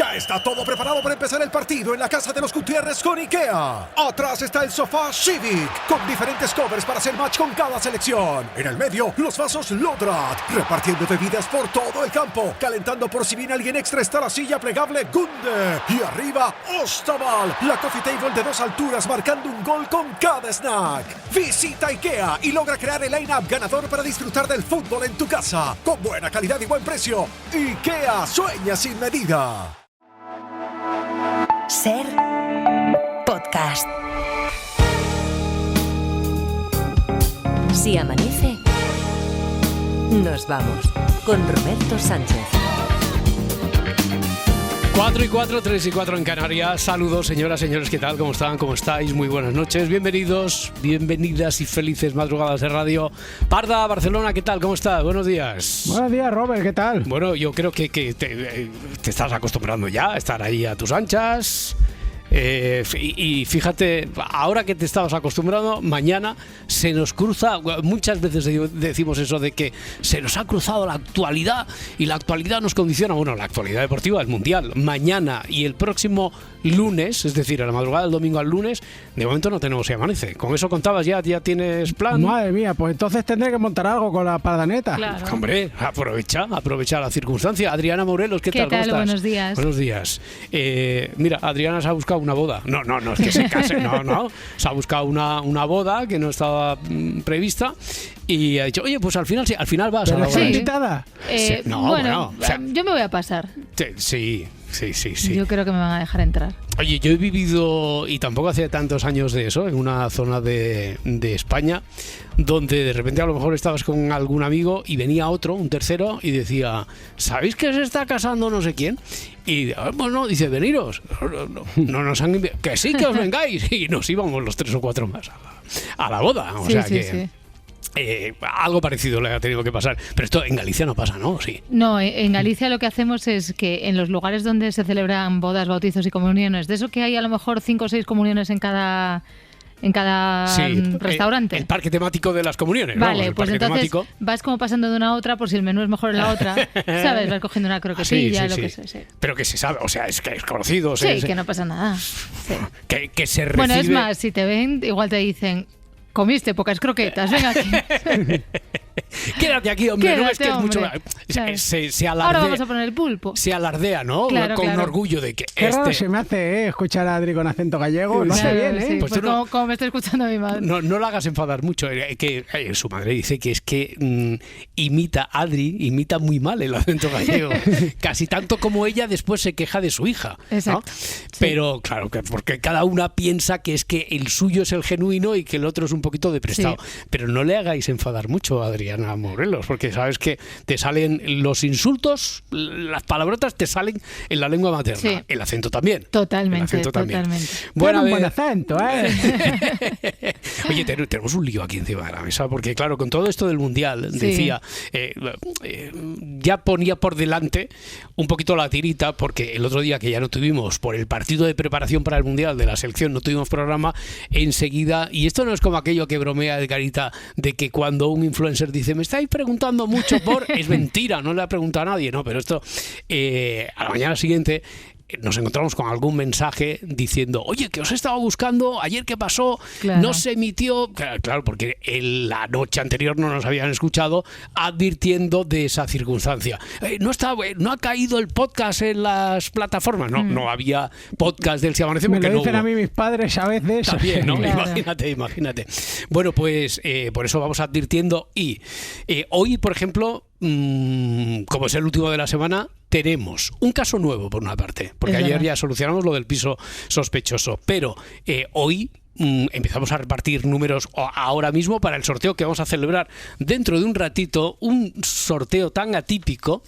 Ya está todo preparado para empezar el partido en la casa de los Gutiérrez con IKEA. Atrás está el sofá Civic, con diferentes covers para hacer match con cada selección. En el medio, los vasos Lodrat, repartiendo bebidas por todo el campo. Calentando por si viene alguien extra está la silla plegable Gunde. Y arriba, Ostaval, la coffee table de 2 alturas marcando un gol con cada snack. Visita IKEA y logra crear el line-up ganador para disfrutar del fútbol en tu casa. Con buena calidad y buen precio. IKEA sueña sin medida. Ser podcast. Si amanece, nos vamos con Roberto Sánchez. 4 y 4, 3 y 4 en Canarias. Saludos, señoras, señores, ¿qué tal? ¿Cómo están? ¿Cómo estáis? Muy buenas noches. Bienvenidos, bienvenidas y felices madrugadas de radio. Parda, Barcelona, ¿qué tal? ¿Cómo estás? Buenos días. Buenos días, Robert, ¿qué tal? Bueno, yo creo que te estás acostumbrando ya a estar ahí a tus anchas. Y fíjate, ahora que te estabas acostumbrando, mañana se nos cruza, muchas veces decimos eso de que se nos ha cruzado la actualidad y la actualidad nos condiciona. Bueno, la actualidad deportiva, el Mundial, mañana y el próximo lunes, es decir, a la madrugada del domingo al lunes, de momento no tenemos Si Amanece. ¿Con eso contabas ya tienes plan? Madre mía, pues entonces tendré que montar algo con la pardaneta. Claro. Hombre, aprovecha la circunstancia. Adriana Morelos, ¿qué tal? ¿Cómo estás? Buenos días. Buenos días. Mira, Adriana se ha buscado una boda. No es que se case, no. Se ha buscado una boda que no estaba prevista y ha dicho, oye, pues al final vas a la boda. ¿Pero invitada? Bueno, o sea, yo me voy a pasar. Sí. Yo creo que me van a dejar entrar. Oye, yo he vivido, y tampoco hace tantos años de eso, en una zona de España, donde de repente a lo mejor estabas con algún amigo y venía otro, un tercero, y decía, ¿sabéis que se está casando no sé quién? Y bueno, dice, veniros. No nos han invitado. Que sí, que os vengáis. Y nos íbamos los 3 o 4 más a la boda. O sea que... Sí. Algo parecido le ha tenido que pasar, pero esto en Galicia no pasa, ¿no? Sí. No, en Galicia lo que hacemos es que en los lugares donde se celebran bodas, bautizos y comuniones, de eso que hay a lo mejor 5 o 6 comuniones en cada restaurante. El parque temático de las comuniones. Vale, vamos, pues entonces temático. Vas como pasando de una a otra por si el menú es mejor en la otra, ¿sabes? Vas cogiendo una croquetilla, lo que sea. Sí. Pero que se sabe, o sea, es que es conocido. Sí, que no pasa nada. Sí. Que se recibe... Bueno, es más, si te ven, igual te dicen... Comiste pocas croquetas, venga aquí. Quédate aquí, hombre. Quédate, no es que hombre. Es mucho. Se alardea. Ahora vamos a poner el pulpo. Se alardea, ¿no? Claro, con orgullo de que Qué raro se me hace escuchar a Adri con acento gallego. Lo hace bien, ¿eh? Sí, pues como me está escuchando mi madre. No la hagas enfadar mucho. Que su madre dice que es que Adri imita muy mal el acento gallego. Casi tanto como ella después se queja de su hija. Exacto. ¿No? Sí. Pero claro, porque cada una piensa que es que el suyo es el genuino y que el otro es un poquito de prestado. Sí. Pero no le hagáis enfadar mucho a Adriana Morelos, porque sabes que te salen los insultos, las palabrotas te salen en la lengua materna. Sí. El acento también. Totalmente. Bueno, un buen acento, ¿eh? Oye, tenemos un lío aquí encima de la mesa, porque claro, con todo esto del Mundial, decía, ya ponía por delante un poquito la tirita, porque el otro día que ya no tuvimos, por el partido de preparación para el Mundial de la selección, no tuvimos programa, enseguida, y esto no es como aquello que bromea de Carita, de que cuando un influencer dice, me estáis preguntando mucho es mentira, no le ha preguntado a nadie, no, pero esto a la mañana siguiente nos encontramos con algún mensaje diciendo, oye, que os he estado buscando, ayer qué pasó, claro. No se emitió, claro, porque la noche anterior no nos habían escuchado advirtiendo de esa circunstancia. No ha caído el podcast en las plataformas, no había podcast del Si Amanece. Me lo dicen a mí mis padres a veces. También, ¿no? Claro. Imagínate. Bueno, pues por eso vamos advirtiendo y hoy, por ejemplo, como es el último de la semana, tenemos un caso nuevo por una parte, porque ayer ya solucionamos lo del piso sospechoso, pero hoy empezamos a repartir números ahora mismo para el sorteo que vamos a celebrar dentro de un ratito, un sorteo tan atípico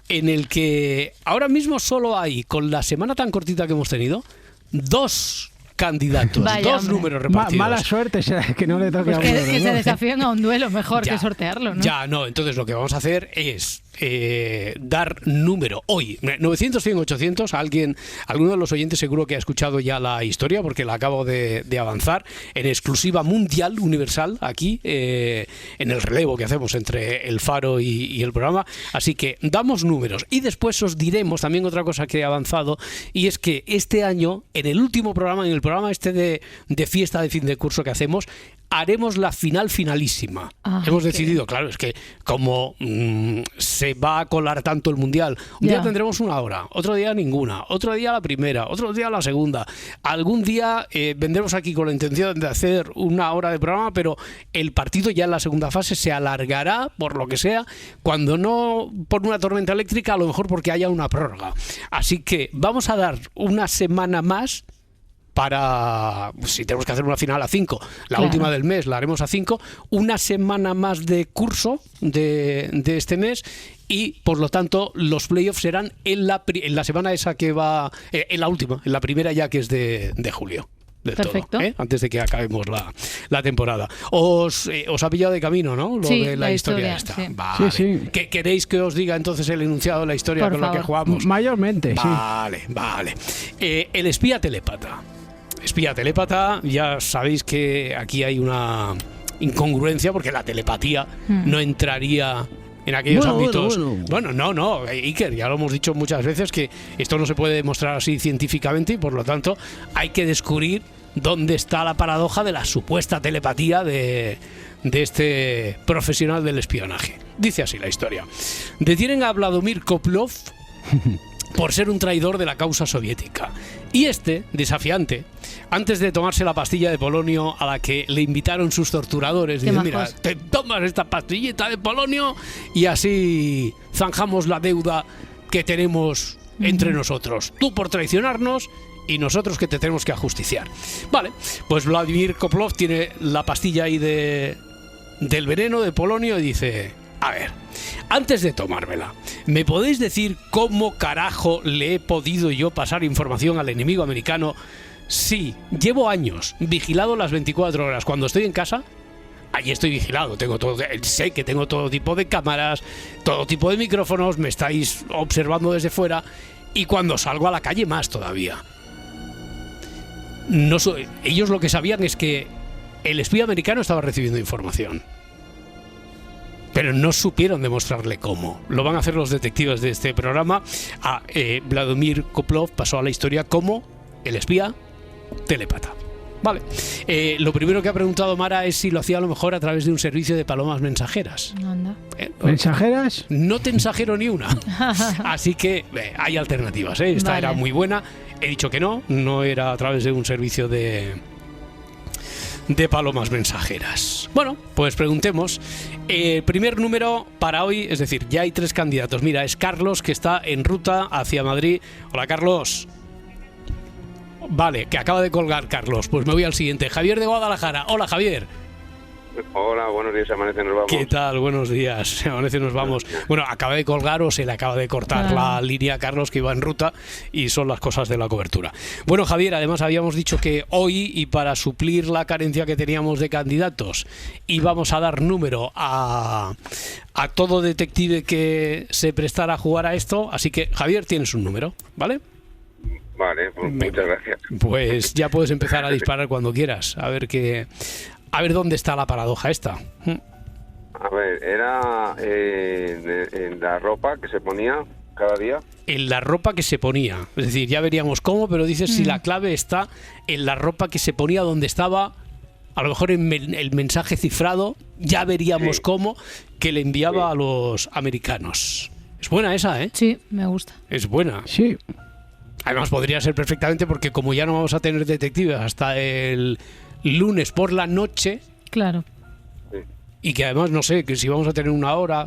en el que ahora mismo solo hay, con la semana tan cortita que hemos tenido, 2 candidatos, Vaya, dos hombre. números repartidos. Mala suerte será que no le toque Pues a que, uno de que los se dos. desafíen a un duelo mejor Ya, que sortearlo, ¿no? Ya, no. Entonces lo que vamos a hacer es dar número hoy. 900, 100, 800. Alguno de los oyentes seguro que ha escuchado ya la historia porque la acabo de avanzar en exclusiva mundial, universal, aquí en el relevo que hacemos entre el Faro y el programa. Así que damos números y después os diremos también otra cosa que he avanzado, y es que este año, en el último programa, en el programa este de fiesta de fin de curso que hacemos, haremos la finalísima. Hemos decidido, claro, es que como se va a colar tanto el Mundial, un día tendremos una hora, otro día ninguna, otro día la primera, otro día la segunda. Algún día vendremos aquí con la intención de hacer una hora de programa, pero el partido ya en la segunda fase se alargará, por lo que sea, cuando no por una tormenta eléctrica, a lo mejor porque haya una prórroga. Así que vamos a dar una semana más para, si tenemos que hacer una final a 5, la última del mes la haremos a 5, una semana más de curso de este mes, y por lo tanto los playoffs serán en la semana esa que va, en la última, en la primera ya que es de julio. Perfecto. Todo, antes de que acabemos la temporada. Os ha pillado de camino, ¿no? Lo de la historia esta. Sí. Vale. Sí. ¿Queréis que os diga entonces el enunciado de la historia Por con favor. la que jugamos? Mayormente, sí. Vale. El espía telépata. Espía telépata, ya sabéis que aquí hay una incongruencia porque la telepatía no entraría en aquellos ámbitos. Bueno, no, Iker, ya lo hemos dicho muchas veces que esto no se puede demostrar así científicamente, y por lo tanto hay que descubrir dónde está la paradoja de la supuesta telepatía de este profesional del espionaje. Dice así la historia. Detienen a Vladimir Koplov por ser un traidor de la causa soviética. Y este, desafiante, antes de tomarse la pastilla de polonio a la que le invitaron sus torturadores, dice: mira, te tomas esta pastillita de polonio y así zanjamos la deuda que tenemos entre nosotros. Tú por traicionarnos y nosotros que te tenemos que ajusticiar. Vale, pues Vladimir Koplov tiene la pastilla ahí del veneno de polonio y dice: a ver, antes de tomármela, ¿me podéis decir cómo carajo le he podido yo pasar información al enemigo americano? Sí, llevo años vigilado las 24 horas. Cuando estoy en casa, allí estoy vigilado. Sé que tengo todo tipo de cámaras, todo tipo de micrófonos, me estáis observando desde fuera, y cuando salgo a la calle más todavía. Ellos lo que sabían es que el espía americano estaba recibiendo información, pero no supieron demostrarle cómo. Lo van a hacer los detectives de este programa. Vladimir Koplov pasó a la historia como el espía telépata. Vale. Lo primero que ha preguntado Mara es si lo hacía a lo mejor a través de un servicio de palomas mensajeras. Anda. ¿Mensajeras? No te ensajero ni una. Así que hay alternativas. Esta era muy buena. He dicho que no era a través de un servicio de palomas mensajeras. Bueno, pues preguntemos. Primer número para hoy, es decir, ya hay 3 candidatos. Mira, es Carlos, que está en ruta hacia Madrid. Hola, Carlos. Vale, que acaba de colgar Carlos. Pues me voy al siguiente. Javier de Guadalajara. Hola, Javier. Hola, buenos días, Amanece, nos vamos. ¿Qué tal? Buenos días, Amanece, nos vamos. Bueno, acaba de colgar o se le acaba de cortar la línea a Carlos, que iba en ruta, y son las cosas de la cobertura. Bueno, Javier, además habíamos dicho que hoy, y para suplir la carencia que teníamos de candidatos, íbamos a dar número a todo detective que se prestara a jugar a esto. Así que, Javier, tienes un número, ¿vale? Vale, pues muchas gracias. Pues ya puedes empezar a disparar cuando quieras. A ver dónde está la paradoja esta. A ver, era en la ropa que se ponía cada día. En la ropa que se ponía. Es decir, ya veríamos cómo, pero dices si la clave está en la ropa que se ponía donde estaba, a lo mejor en el mensaje cifrado, ya veríamos cómo, que le enviaba a los americanos. Es buena esa, ¿eh? Sí, me gusta. Es buena. Sí. Además podría ser perfectamente, porque como ya no vamos a tener detectives hasta el lunes por la noche, claro, y que además no sé, que si vamos a tener una hora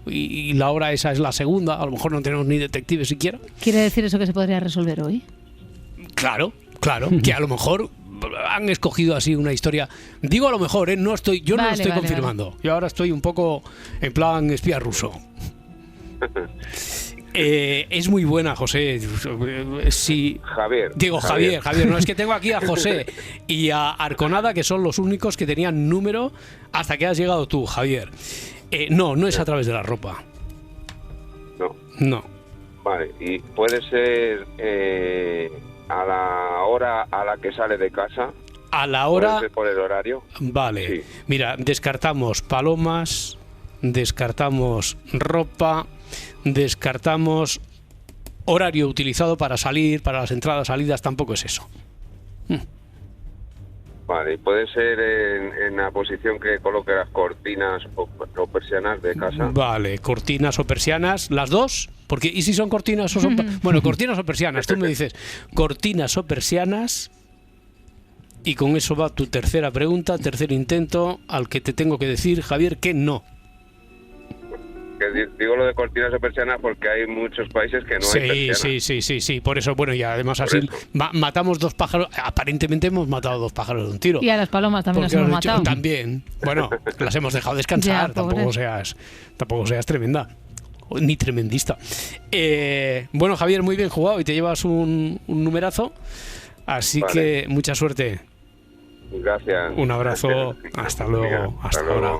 y la hora esa es la segunda, a lo mejor no tenemos ni detectives siquiera. ¿Quiere decir eso que se podría resolver hoy? Claro, que a lo mejor han escogido así una historia. Digo a lo mejor, yo no lo estoy confirmando. Yo ahora estoy un poco en plan espía ruso. Es muy buena, José. Sí. Javier. Digo, Javier. No, es que tengo aquí a José y a Arconada, que son los únicos que tenían número hasta que has llegado tú, Javier. No es a través de la ropa. No. Vale, y puede ser a la hora a la que sale de casa. A la hora... ¿Puede ser por el horario? Vale. Sí. Mira, descartamos palomas, descartamos ropa, descartamos horario utilizado para salir, para las entradas, salidas, tampoco es eso. Vale, y puede ser en la posición que coloque las cortinas o persianas de casa. Vale, cortinas o persianas, las dos, porque ¿y si son cortinas o son... Bueno, cortinas o persianas, tú me dices cortinas o persianas, y con eso va tu tercera pregunta, tercer intento, al que te tengo que decir, Javier, que no. Que digo lo de cortinas o persianas porque hay muchos países que no hay persianas. Sí, por eso, bueno, y además así matamos dos pájaros, aparentemente hemos matado dos pájaros de un tiro. Y a las palomas también las hemos matado. También, bueno, las hemos dejado descansar, Ya, tampoco seas tremenda, ni tremendista. Bueno, Javier, muy bien jugado y te llevas un numerazo, así que mucha suerte. Gracias. Un abrazo, hasta luego, Venga, hasta ahora.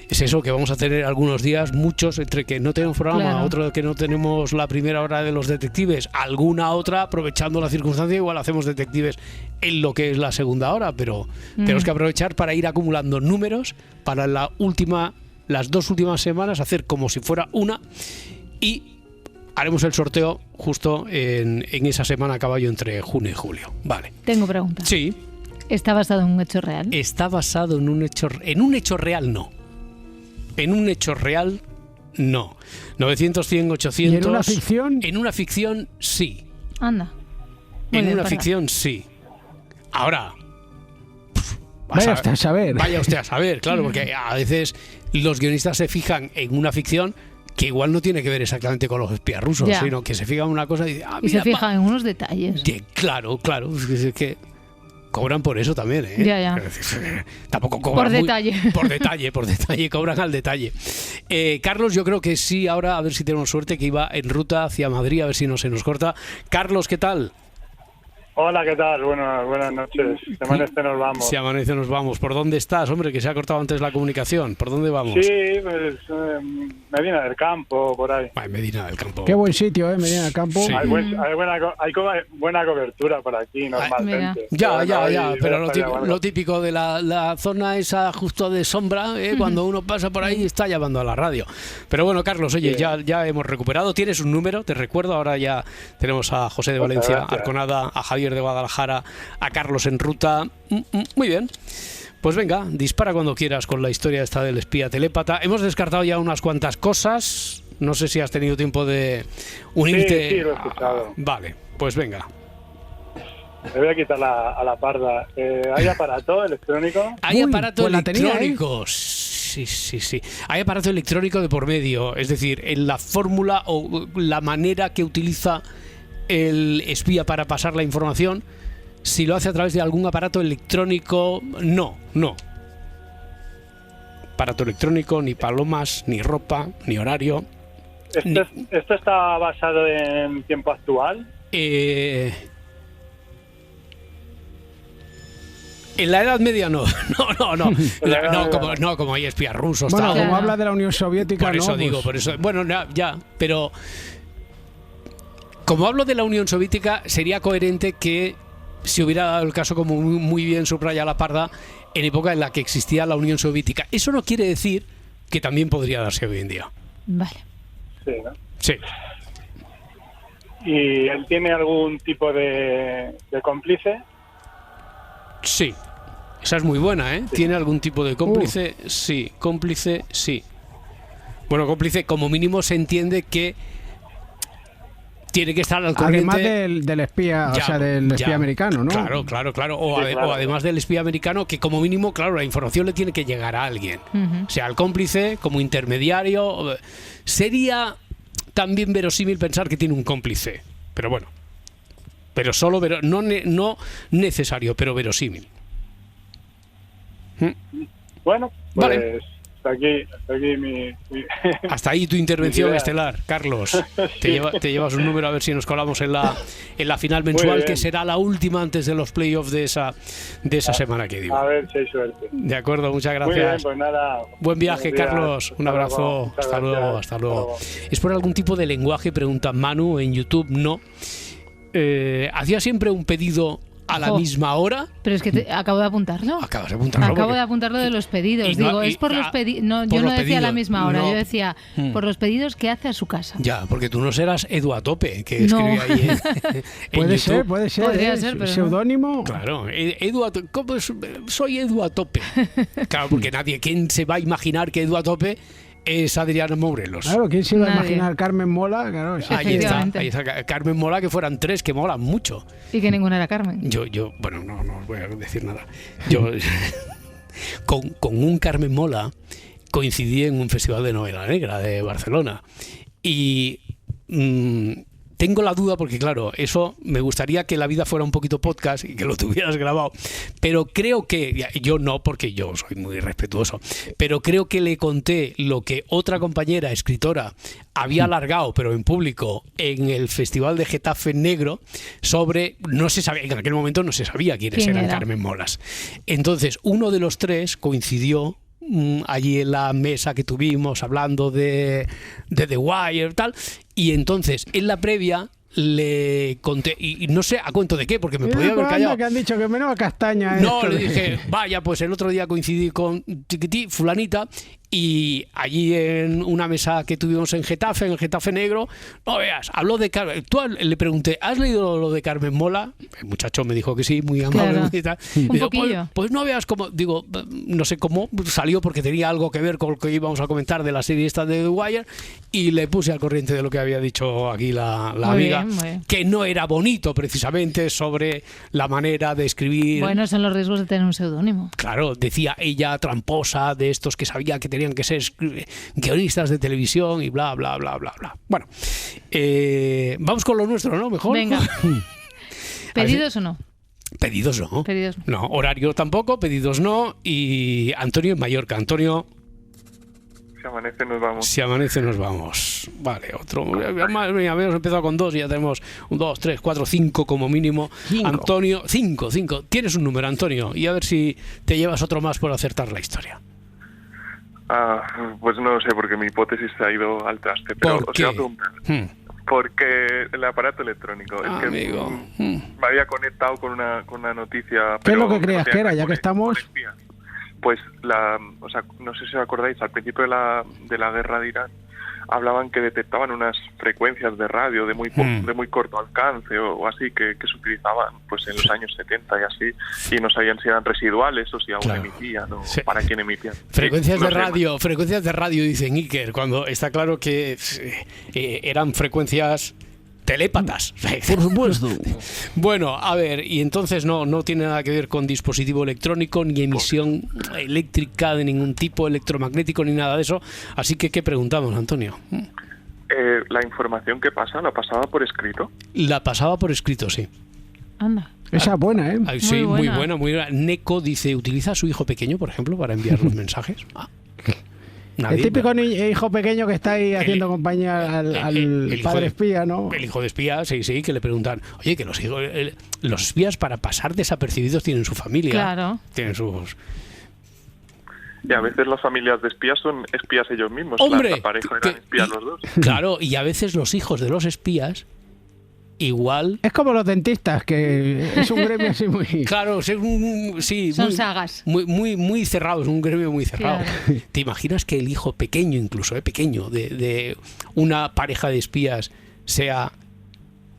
Es eso, que vamos a tener algunos días, muchos, entre que no tenemos programa, otro que no tenemos la primera hora de los detectives, alguna otra, aprovechando la circunstancia, igual hacemos detectives en lo que es la segunda hora, pero tenemos que aprovechar para ir acumulando números para las 2 últimas semanas, hacer como si fuera una, y haremos el sorteo justo en esa semana a caballo entre junio y julio. Vale. Tengo preguntas. Sí. ¿Está basado en un hecho real? Está basado en un hecho real, no. En un hecho real, no. 900, 100, 800... ¿Y en una ficción? En una ficción, sí. Anda. En una ficción, sí. Ahora... Vaya usted a saber. Vaya usted a saber, claro, porque a veces los guionistas se fijan en una ficción que igual no tiene que ver exactamente con los espías rusos, sino que se fijan en una cosa y dicen... Y se fijan en unos detalles. Claro. Es que... Cobran por eso también, ¿eh? Ya. Tampoco cobran por detalle. Por detalle, cobran al detalle. Carlos, yo creo que sí, ahora a ver si tenemos suerte, que iba en ruta hacia Madrid, a ver si no se nos corta. Carlos, ¿qué tal? Hola, ¿qué tal? Buenas noches. Si amanece nos vamos. Si amanece nos vamos. ¿Por dónde estás, hombre? Que se ha cortado antes la comunicación. ¿Por dónde vamos? Sí, pues Medina del Campo, por ahí. Ay, Medina del Campo. Qué buen sitio, Medina del Campo. Sí. Hay buena cobertura por aquí, normalmente. Ya, pero lo típico de la zona esa justo de sombra, cuando uno pasa por ahí está llamando a la radio. Pero bueno, Carlos, oye, ya hemos recuperado. Tienes un número, te recuerdo. Ahora ya tenemos a José de Valencia, Arconada, a Javier de Guadalajara, a Carlos en ruta. Muy bien. Pues venga, dispara cuando quieras con la historia esta del espía telépata. Hemos descartado ya unas cuantas cosas. No sé si has tenido tiempo de unirte. Sí, lo he escuchado. Vale, pues venga. Me voy a quitar a la parda. ¿Hay aparato electrónico? Hay aparato pues electrónico. Sí. Hay aparato electrónico de por medio. Es decir, en la fórmula o la manera que utiliza el espía para pasar la información, si lo hace a través de algún aparato electrónico, no. Aparato electrónico, ni palomas, ni ropa, ni horario. ¿Esto está basado en tiempo actual? En la Edad Media no. No, como hay espías rusos. Bueno, tal. como habla de la Unión Soviética, por eso no, digo, por eso. Bueno, ya, pero como hablo de la Unión Soviética, sería coherente que se hubiera dado el caso, como muy bien subraya la parda, en época en la que existía la Unión Soviética. Eso no quiere decir que también podría darse hoy en día. Vale. Sí, ¿no? Sí. ¿Y él tiene algún tipo de cómplice? Sí. Esa es muy buena, ¿eh? Sí. ¿Tiene algún tipo de cómplice? Sí. Cómplice, sí. Bueno, cómplice, como mínimo se entiende que tiene que estar al corriente. Además del espía, del espía americano, ¿no? Claro. O además del espía americano, que como mínimo, claro, la información le tiene que llegar a alguien. O sea, al cómplice, como intermediario. Sería también verosímil pensar que tiene un cómplice. Pero bueno. Pero solo, no necesario, pero verosímil. Bueno, pues... Vale. Hasta aquí mi... Hasta ahí tu intervención idea. estelar, Carlos. Sí. Te llevas un número a ver si nos colamos en la final mensual, bien. que será la última antes de los playoffs de esa semana que digo. A ver si hay suerte. De acuerdo, muchas Muy bien, gracias. pues nada. Buen viaje, buenos días. Carlos. Un Hasta abrazo. luego. Muchas Hasta luego, gracias. hasta luego. ¿Es por algún tipo de lenguaje? Pregunta Manu en YouTube. No. ¿Hacía siempre un pedido a la misma hora? Pero es que acabo de apuntarlo. Acabas de apuntarlo. Acabo porque- de apuntarlo de los pedidos. y no- Digo, y- es por los pedidos. No, por yo no los decía a la pedidos, misma hora. no. Yo decía por los pedidos que hace a su casa. Ya, porque tú no serás Edu a tope, que No. escribe ahí en Puede YouTube. ser, puede ser. Podría ser, pero no. Seudónimo. Claro, Edu a ¿cómo es? Soy Edu a tope. Claro, porque nadie, ¿quién se va a imaginar que Edu a tope es Adriana Morelos? Claro, ¿quién se iba a Nadie. imaginar Carmen Mola? Claro, sí. Efectivamente. Ahí está. Carmen mola, que fueran 3, que molan mucho. Y que ninguna era Carmen. Bueno, no os voy a decir nada. Yo con un Carmen Mola coincidí en un festival de novela negra de Barcelona. Y tengo la duda porque, claro, eso me gustaría que la vida fuera un poquito podcast y que lo tuvieras grabado. Pero creo que, yo no, porque yo soy muy respetuoso, pero creo que le conté lo que otra compañera escritora había alargado, pero en público, en el Festival de Getafe Negro, sobre, no se sabía, en aquel momento no se sabía quiénes ¿Quién eran era? Carmen Molas. Entonces, uno de los tres coincidió allí en la mesa que tuvimos hablando de The Wire tal, y entonces en la previa le conté, y no sé a cuento de qué, porque me podía haber callado. Que han dicho que menos castaña. No, esto. le dije, vaya, pues el otro día coincidí con Chiquití, fulanita, y allí en una mesa que tuvimos en el Getafe Negro, no veas, habló de Carmen. Le pregunté, ¿has leído lo de Carmen Mola? El muchacho me dijo que sí, muy amable. Claro. Y tal. Un Digo, poquillo. pues no veas cómo, digo, no sé cómo salió, porque tenía algo que ver con lo que íbamos a comentar de la serie esta de The Wire, y le puse al corriente de lo que había dicho aquí la Muy amiga, bien, muy bien. que no era bonito precisamente sobre la manera de escribir. Bueno, son los riesgos de tener un seudónimo. Claro, decía ella, tramposa, de estos que sabía que tenían que ser guionistas de televisión y bla, bla, bla, bla, bla. Bueno, vamos con lo nuestro, ¿no? Mejor. Venga. ¿Pedidos o no? Pedidos no. Pedidos no. No, horario tampoco, pedidos no. Y Antonio en Mallorca. Antonio, Si amanece nos vamos. si amanece nos vamos. Vale, otro. Habíamos empezado con 2 y ya tenemos 1, 2, 3, 4, 5 como mínimo. 5. Antonio, 5. Tienes un número, Antonio, y a ver si te llevas otro más por acertar la historia. Pues no lo sé, porque mi hipótesis se ha ido al traste, pero ¿Por os iba a qué? preguntar. Hmm. Porque el aparato electrónico, es que Amigo. me había conectado con una noticia. ¿Qué es pero lo que creías no que tenía era, ya que con estamos? espías. Pues o sea, no sé si os acordáis, al principio de la guerra de Irán hablaban que detectaban unas frecuencias de radio de muy corto alcance o así que se utilizaban pues en los años 70 y así, y no sabían si eran residuales o si aún Claro. emitían o Sí. para quién emitían. Frecuencias Sí, de no sé, radio, dice Iker, cuando está claro que eran frecuencias telépatas. Por supuesto. Bueno, a ver, y entonces no tiene nada que ver con dispositivo electrónico, ni emisión eléctrica de ningún tipo, electromagnético, ni nada de eso. Así que, ¿qué preguntamos, Antonio? la información que pasa la pasaba por escrito. La pasaba por escrito, sí. Anda. Esa es buena, ¿eh? Sí, Muy muy buena. buena. Neko dice, ¿utiliza a su hijo pequeño, por ejemplo, para enviar los mensajes? Nadie. El típico hijo pequeño que está ahí haciendo compañía al el hijo padre de- espía, ¿no? El hijo de espía, sí, que le preguntan, oye, que los espías para pasar desapercibidos tienen su familia. Claro. Tienen sus... Y a veces las familias de espías son espías ellos mismos. ¡Hombre! La pareja eran espías los dos. Claro, y a veces los hijos de los espías igual... Es como los dentistas, que es un gremio así muy... Claro, sí, Son muy, sagas. muy cerrados, un gremio muy cerrado. Claro. ¿Te imaginas que el hijo pequeño, incluso pequeño, de una pareja de espías sea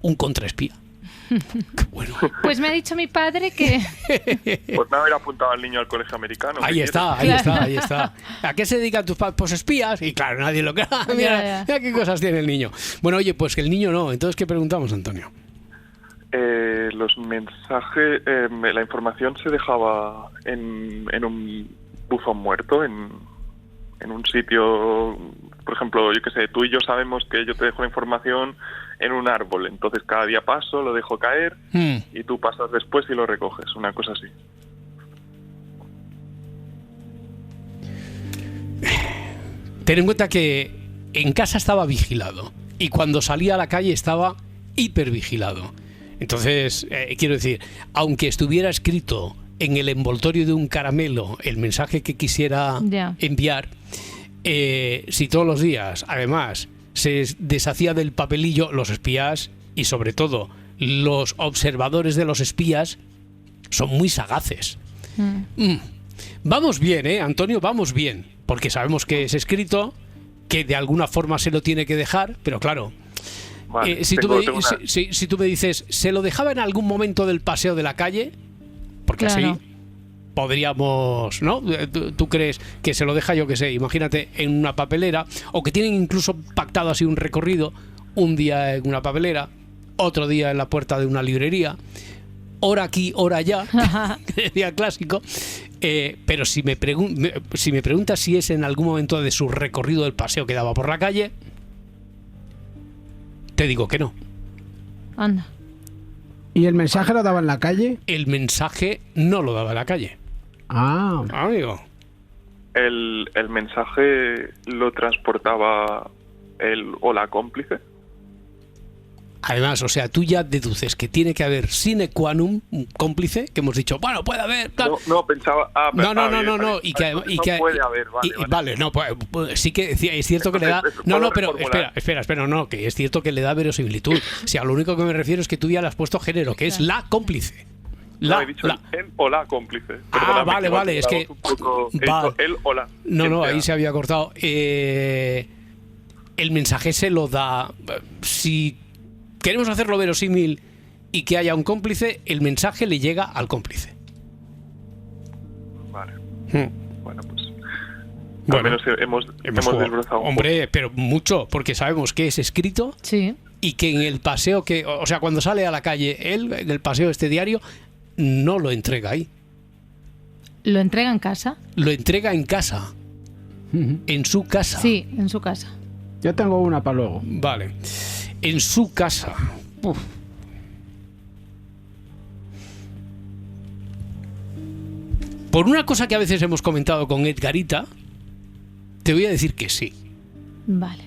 un contraespía? Qué bueno. Pues me ha dicho mi padre que... Pues me haber apuntado al niño al colegio americano. Ahí ¿qué está. ¿A qué se dedican tus padres? Pues espías. Y claro, nadie lo cree. Ya. Mira qué cosas tiene el niño. Bueno, oye, pues que el niño no. Entonces, ¿qué preguntamos, Antonio? Los mensajes, la información se dejaba en un buzón muerto, en un sitio, por ejemplo, yo qué sé, tú y yo sabemos que yo te dejo la información en un árbol, entonces cada día paso, lo dejo caer y tú pasas después y lo recoges, una cosa así. ten en cuenta que en casa estaba vigilado y cuando salía a la calle estaba hipervigilado. Entonces, quiero decir, aunque estuviera escrito en el envoltorio de un caramelo el mensaje que quisiera enviar, si todos los días, además, se deshacía del papelillo, los espías y sobre todo los observadores de los espías son muy sagaces. Vamos bien, Antonio, vamos bien, porque sabemos que es escrito, que de alguna forma se lo tiene que dejar, pero claro... Vale, si tú me dices, ¿se lo dejaba en algún momento del paseo de la calle? Porque así podríamos, ¿no? ¿Tú crees que se lo deja, yo qué sé, imagínate, en una papelera, o que tienen incluso pactado así un recorrido, un día en una papelera, otro día en la puerta de una librería, hora aquí, hora allá, que decía clásico, pero si me preguntas si es en algún momento de su recorrido del paseo que daba por la calle, te digo que no. Anda. ¿Y el mensaje lo daba en la calle? El mensaje no lo daba en la calle. Ah. Amigo. ¿El mensaje lo transportaba él o la cómplice? Además, o sea, tú ya deduces que tiene que haber sine qua non un cómplice, que hemos dicho, bueno, puede haber... Tal. No, pensaba... No, y que puede haber, vale, no, pues, sí que es cierto que le da... No, pero espera, no, que es cierto que le da verosimilitud. O sea, lo único que me refiero es que tú ya le has puesto género, que es la cómplice. He dicho él o la cómplice. Vale, es que... Él o la... No, ahí se había cortado. El mensaje se lo da... Si queremos hacerlo verosímil y que haya un cómplice, el mensaje le llega al cómplice. Vale. Bueno, pues... Al menos hemos desbrozado. Hombre, pero mucho, porque sabemos que es escrito y que en el paseo que... O sea, cuando sale a la calle él, en el paseo este diario, no lo entrega ahí. ¿Lo entrega en casa? Lo entrega en casa. En su casa. Sí, en su casa. Yo tengo una para luego. Vale. En su casa. Uf. Por una cosa que a veces hemos comentado con Edgarita, te voy a decir que sí. Vale.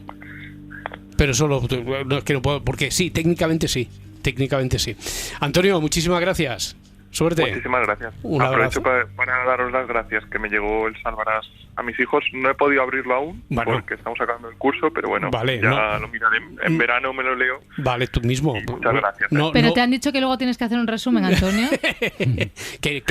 Pero solo no, es que no puedo, porque sí, técnicamente sí. Técnicamente sí. Antonio, muchísimas gracias. Suerte. Muchísimas gracias. Aprovecho para daros las gracias, que me llegó el Salvarás a mis hijos. No he podido abrirlo aún, porque estamos sacando el curso, pero bueno, lo miraré. En verano me lo leo. Vale, tú mismo. Muchas gracias. Te han dicho que luego tienes que hacer un resumen, Antonio. Que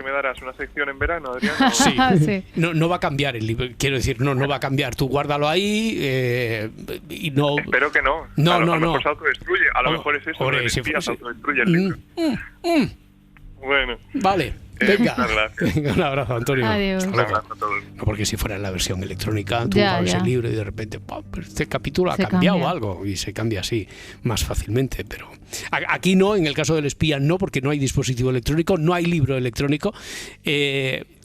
me darás una sección en verano, Adrián. Sí. No va a cambiar el libro, quiero decir, no va a cambiar. Tú guárdalo ahí y no... Espero que no. A lo mejor se autodestruye. A lo mejor es eso, el espía se autodestruye el libro. Bueno. Vale. Venga. Un abrazo, Antonio. Adiós. Un abrazo a todos. No, porque si fuera en la versión electrónica, tú abres el libro y de repente este capítulo ha cambiado algo y se cambia así más fácilmente. Pero aquí no, en el caso del espía no, porque no hay dispositivo electrónico, no hay libro electrónico.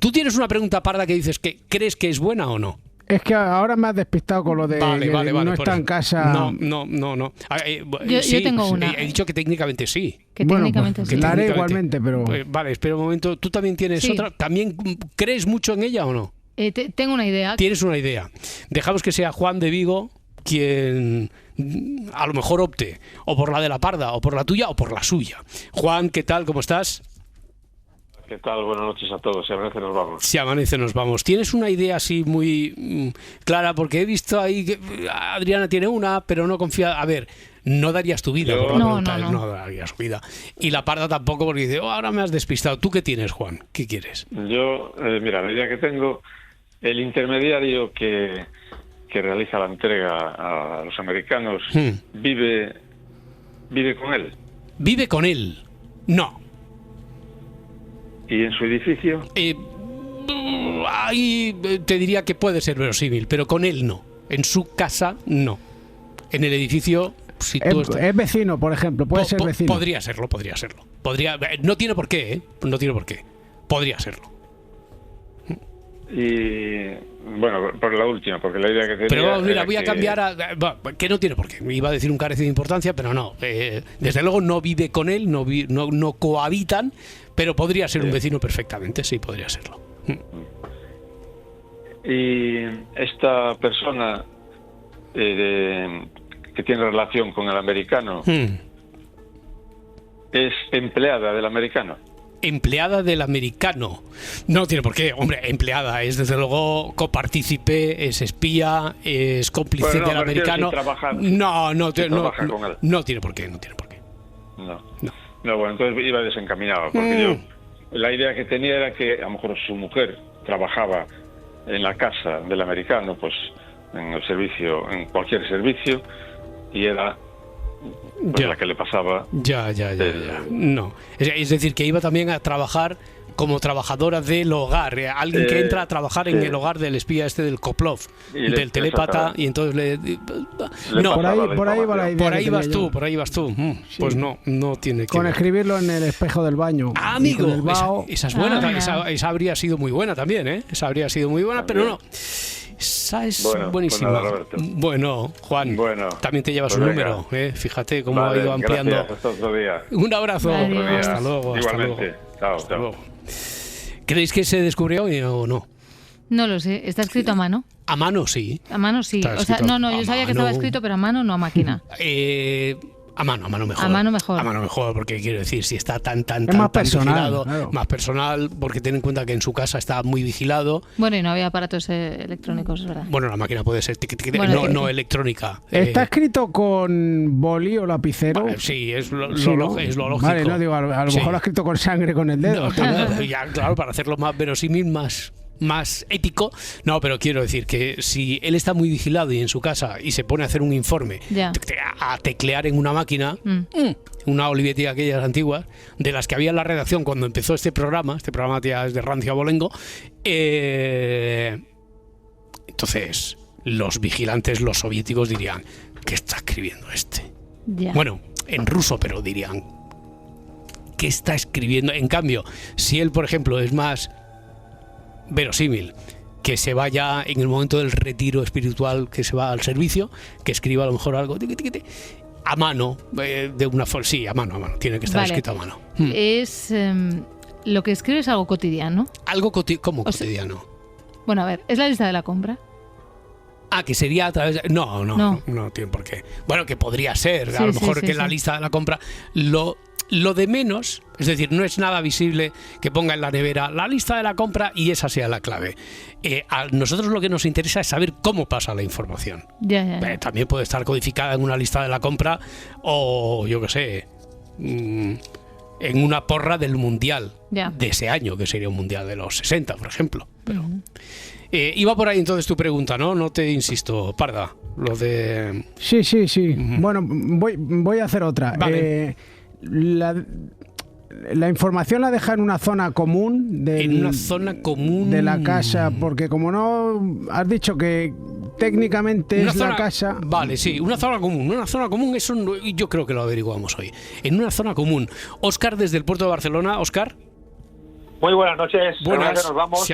Tú tienes una pregunta parda que dices que ¿crees que es buena o no? Es que ahora me has despistado con lo de vale, no está en casa. No. Yo tengo una. He dicho que técnicamente sí. Que técnicamente sí. La haré igualmente, pero... Vale, espera un momento. ¿Tú también tienes otra? ¿También crees mucho en ella o no? Tengo una idea. Tienes una idea. Dejamos que sea Juan de Vigo quien a lo mejor opte o por la de la Parda, o por la tuya, o por la suya. Juan, ¿qué tal? ¿Cómo estás? ¿Qué tal? Buenas noches a todos. Si amanece nos vamos. Si amanece nos vamos. ¿Tienes una idea así muy clara? Porque he visto ahí que Adriana tiene una, pero no confía. A ver, no darías tu vida. No darías tu vida. Y la Parda tampoco, porque dice, ahora me has despistado. ¿Tú qué tienes, Juan? ¿Qué quieres? Yo, mira, la idea que tengo, el intermediario que realiza la entrega a los americanos vive con él. ¿Vive con él? No. ¿Y en su edificio? Ahí te diría que puede ser verosímil, pero con él no. En su casa no. En el edificio, si tú es vecino, por ejemplo, puede ser vecino. Podría serlo. No tiene por qué, No tiene por qué. Podría serlo. Y bueno, por la última, porque la idea que tenía... Pero mira, voy a cambiar que no tiene por qué. Iba a decir un carece de importancia, pero no. Desde luego no vive con él, no cohabitan, pero podría ser un vecino perfectamente, sí, podría serlo. y esta persona que tiene relación con el americano es empleada del americano. Empleada del americano. No tiene por qué, hombre, empleada es desde luego copartícipe, es espía, es cómplice del americano. No tiene por qué, No, bueno, entonces iba desencaminado, porque yo la idea que tenía era que a lo mejor su mujer trabajaba en la casa del americano, pues en el servicio, en cualquier servicio, y era la que le pasaba. Ya. No. Es decir, que iba también a trabajar como trabajadora del hogar, alguien que entra a trabajar en el hogar del espía del Koplov, del telépata, y entonces por ahí vas tú. Sí. Pues no tiene que con ver. Escribirlo en el espejo del baño. Amigo, esa es buena, esa habría sido muy buena también, esa habría sido muy buena, pero no. Esa es buenísima. Bueno, Juan, también te llevas un número, fíjate cómo ha ido ampliando. Gracias, hasta otro día. Un abrazo. Hasta luego. Igualmente. Hasta luego. ¿Creéis que se descubrió hoy o no? No lo sé. ¿Está escrito a mano? A mano sí. A mano sí. O sea, yo sabía que estaba escrito, pero a mano, no a máquina. A mano mejor. A mano mejor, porque quiero decir, si está tan más personal, vigilado, claro. Más personal, porque ten en cuenta que en su casa está muy vigilado. Bueno, y no había aparatos electrónicos, es verdad. Bueno, la máquina puede ser no electrónica. ¿Está escrito con boli o lapicero? Sí, es lo lógico. Vale, no digo, a lo mejor lo ha escrito con sangre con el dedo. Ya, claro, para hacerlo más verosímil, más épico. No, pero quiero decir que si él está muy vigilado y en su casa y se pone a hacer un informe, a teclear en una máquina, una Olivetti aquellas antiguas, de las que había en la redacción cuando empezó este programa ya es de rancio abolengo, entonces los vigilantes, los soviéticos dirían, ¿qué está escribiendo este? Bueno, en ruso, pero dirían, ¿qué está escribiendo? En cambio, si él, por ejemplo, es más verosímil que se vaya en el momento del retiro espiritual, que se va al servicio, que escriba a lo mejor algo a mano, de una forma, sí, a mano, tiene que estar escrito a mano. Es lo que escribe es algo cotidiano. Algo ¿cómo cotidiano? Bueno, a ver, ¿es la lista de la compra? Que sería a través de... No tiene por qué. Bueno, que podría ser, a lo mejor que la lista de la compra lo de menos, es decir, no es nada visible que ponga en la nevera la lista de la compra y esa sea la clave. A nosotros lo que nos interesa es saber cómo pasa la información. También puede estar codificada en una lista de la compra o, yo qué sé, en una porra del mundial de ese año, que sería un mundial de los 60, por ejemplo. Pero iba por ahí entonces tu pregunta, ¿no? No te insisto, Parda, lo de... Sí. Bueno, voy a hacer otra. Vale. La información la deja en una zona común en una zona común de la casa, porque como no has dicho que técnicamente es la casa. Vale, sí, una zona común, eso yo creo que lo averiguamos hoy. En una zona común. Óscar, desde el puerto de Barcelona. Óscar. Muy buenas noches. Buenas. Nos vamos.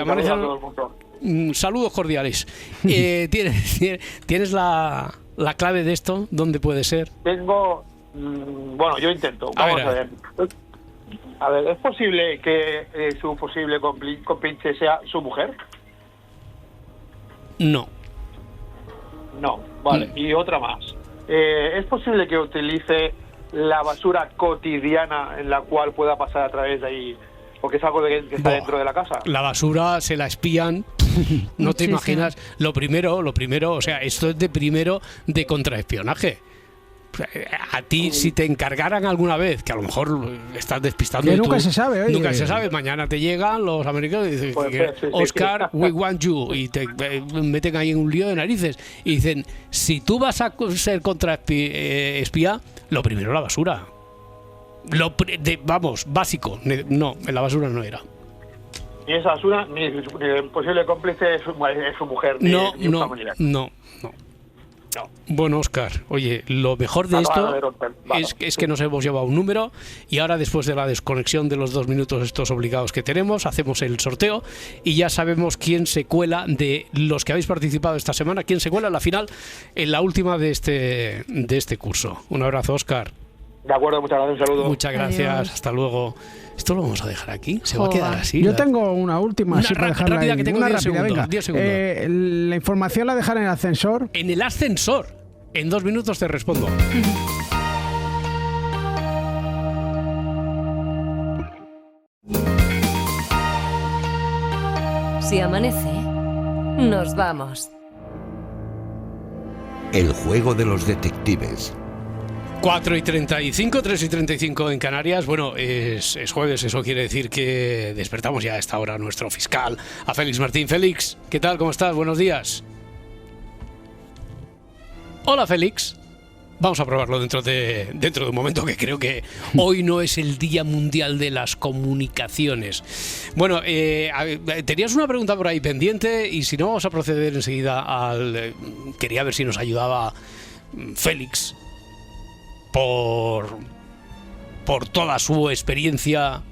Saludos cordiales. ¿Tienes la clave de esto? ¿Dónde puede ser? Tengo... Bueno, yo intento. Vamos a ver. A ver, ¿es posible que su posible cómplice sea su mujer? No. No, vale. Y otra más. ¿Es posible que utilice la basura cotidiana en la cual pueda pasar a través de ahí? Porque es algo que está dentro de la casa. La basura se la espían. No te imaginas. Lo primero, o sea, esto es de contraespionaje. A ti, si te encargaran alguna vez, que a lo mejor estás despistando, que nunca se sabe, oye. Nunca se sabe, mañana te llegan los americanos y dicen, Oscar, we want you, y te meten ahí en un lío de narices y dicen, si tú vas a ser contraespía, lo primero la basura. Básico. No, en la basura no era. Ni esa basura, ni el posible cómplice es su mujer, ni un familiar. No. Bueno, Óscar, oye, lo mejor de esto es que nos hemos llevado un número y ahora, después de la desconexión de los 2 minutos estos obligados que tenemos, hacemos el sorteo y ya sabemos quién se cuela de los que habéis participado esta semana, quién se cuela en la final, en la última de este curso. Un abrazo, Óscar. De acuerdo, muchas gracias, un saludo. Muchas gracias, Adiós. hasta luego. Esto lo vamos a dejar aquí, se va a quedar así. Yo tengo una última, una así para dejarla rápida ahí. que tengo Una 10 rápida, segundos, venga. 10 segundos. La información la dejan en el ascensor. En el ascensor. En 2 minutos te respondo. Si amanece, nos vamos. El juego de los detectives. 4:35, 3:35 en Canarias. Bueno, es jueves, eso quiere decir que despertamos ya a esta hora nuestro fiscal, a Félix Martín. Félix, ¿qué tal? ¿Cómo estás? Buenos días. Hola, Félix. Vamos a probarlo dentro de un momento, que creo que hoy no es el Día Mundial de las Comunicaciones. Bueno, tenías una pregunta por ahí pendiente y si no, vamos a proceder enseguida al... quería ver si nos ayudaba Félix por toda su experiencia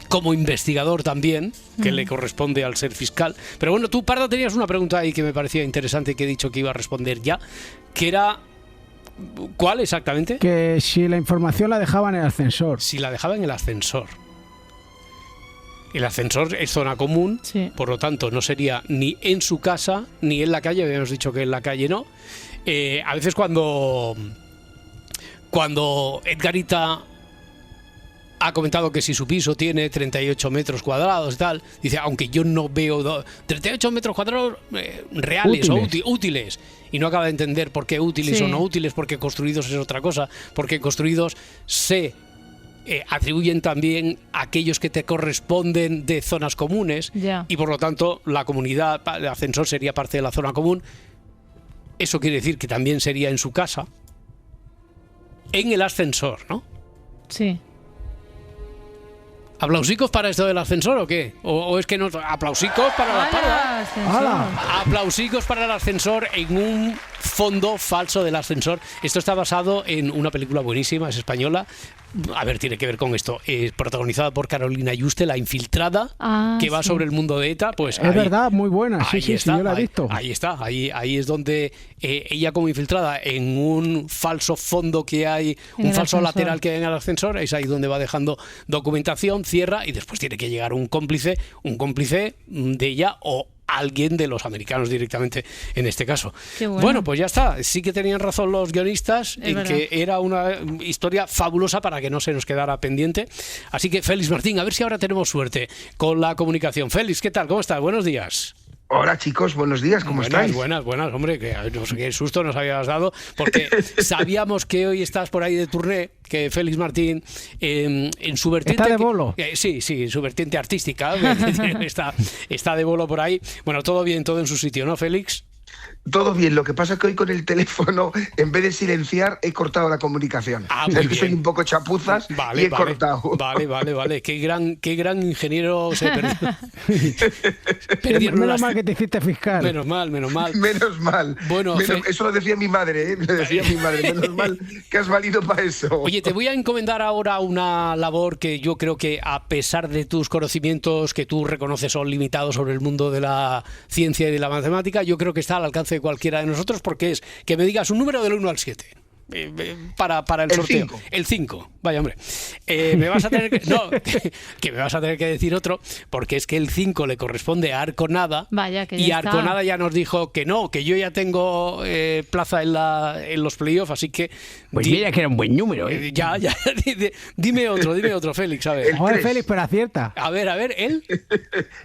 como investigador también, que le corresponde al ser fiscal. Pero bueno, tú, Parda, tenías una pregunta ahí que me parecía interesante, que he dicho que iba a responder ya, que era... ¿Cuál exactamente? Que si la información la dejaba en el ascensor. Si la dejaba en el ascensor. El ascensor es zona común, Sí. por lo tanto no sería ni en su casa ni en la calle. Habíamos dicho que en la calle no. A veces cuando Edgarita ha comentado que si su piso tiene 38 metros cuadrados y tal, dice, aunque yo no veo 38 metros cuadrados reales Útiles. o útiles, y no acaba de entender por qué útiles Sí. o no útiles, porque construidos es otra cosa, porque construidos se atribuyen también a aquellos que te corresponden de zonas comunes, Ya. y por lo tanto la comunidad, el ascensor sería parte de la zona común. Eso quiere decir que también sería en su casa, en el ascensor, ¿no? Sí. ¿Aplausicos para esto del ascensor o qué? ¿O es que no? ¿Aplausicos para la Parda? ¡Hala! Aplausicos para el ascensor en un fondo falso del ascensor. Esto está basado en una película buenísima, es española. A ver, tiene que ver con esto. Es protagonizada por Carolina Yuste, La Infiltrada, que va sobre el mundo de ETA. Pues Es verdad, muy buena. Sí, ahí sí, está, yo la he visto. Ahí está, ahí es donde ella, como infiltrada en un falso fondo que hay, En un el falso ascensor. lateral que hay en el ascensor, es ahí donde va dejando documentación, cierra, y después tiene que llegar un cómplice de ella o alguien de los americanos directamente en este caso. Qué bueno. Pues ya está. Sí que tenían razón los guionistas Es en verdad. que era una historia fabulosa para que no se nos quedara pendiente. Así que, Félix Martín, a ver si ahora tenemos suerte con la comunicación. Félix, ¿qué tal? ¿Cómo estás? Buenos días. Hola chicos, buenos días, ¿cómo estáis? Buenas, hombre, que no sé qué susto nos habías dado, porque sabíamos que hoy estás por ahí de turné, que Félix Martín en su vertiente... Está de bolo. Sí, en su vertiente artística, está de bolo por ahí. Bueno, todo bien, todo en su sitio, ¿no, Félix? Todo bien, lo que pasa es que hoy con el teléfono, en vez de silenciar, he cortado la comunicación. Muy bien. Soy un poco chapuzas y he cortado. Vale. Qué gran ingeniero se perdió. Menos mal que te hiciste fiscal. Menos mal. Menos mal. Bueno, eso lo decía mi madre, Lo decía mi madre. Menos mal que has valido para eso. Oye, te voy a encomendar ahora una labor que yo creo que, a pesar de tus conocimientos que tú reconoces son limitados sobre el mundo de la ciencia y de la matemática, yo creo que está al alcance de cualquiera de nosotros, porque es que me digas un número del 1 al 7. Para el sorteo. 5. El 5. Vaya, hombre. Me vas a tener que... No, que me vas a tener que decir otro, porque es que el 5 le corresponde a Arconada. Vaya, que ya y está. Arconada ya nos dijo que no, que yo ya tengo plaza en los playoffs, así que... Pues mira que era un buen número, ¿eh? Ya. Dime otro, Félix, a ver. Joder, Félix, pero acierta. A ver, ¿él?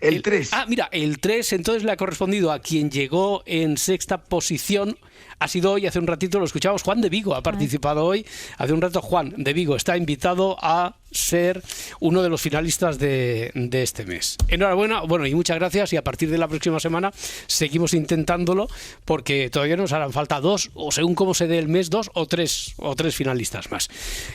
El 3. Mira, el 3 entonces le ha correspondido a quien llegó en sexta posición. Ha sido hoy, hace un ratito, lo escuchamos, Juan de Vigo ha participado hoy. Hace un rato Juan de Vigo está invitado a ser uno de los finalistas de este mes. Enhorabuena, bueno, y muchas gracias, y a partir de la próxima semana seguimos intentándolo, porque todavía nos harán falta 2, o según cómo se dé el mes, 2 o 3 finalistas más.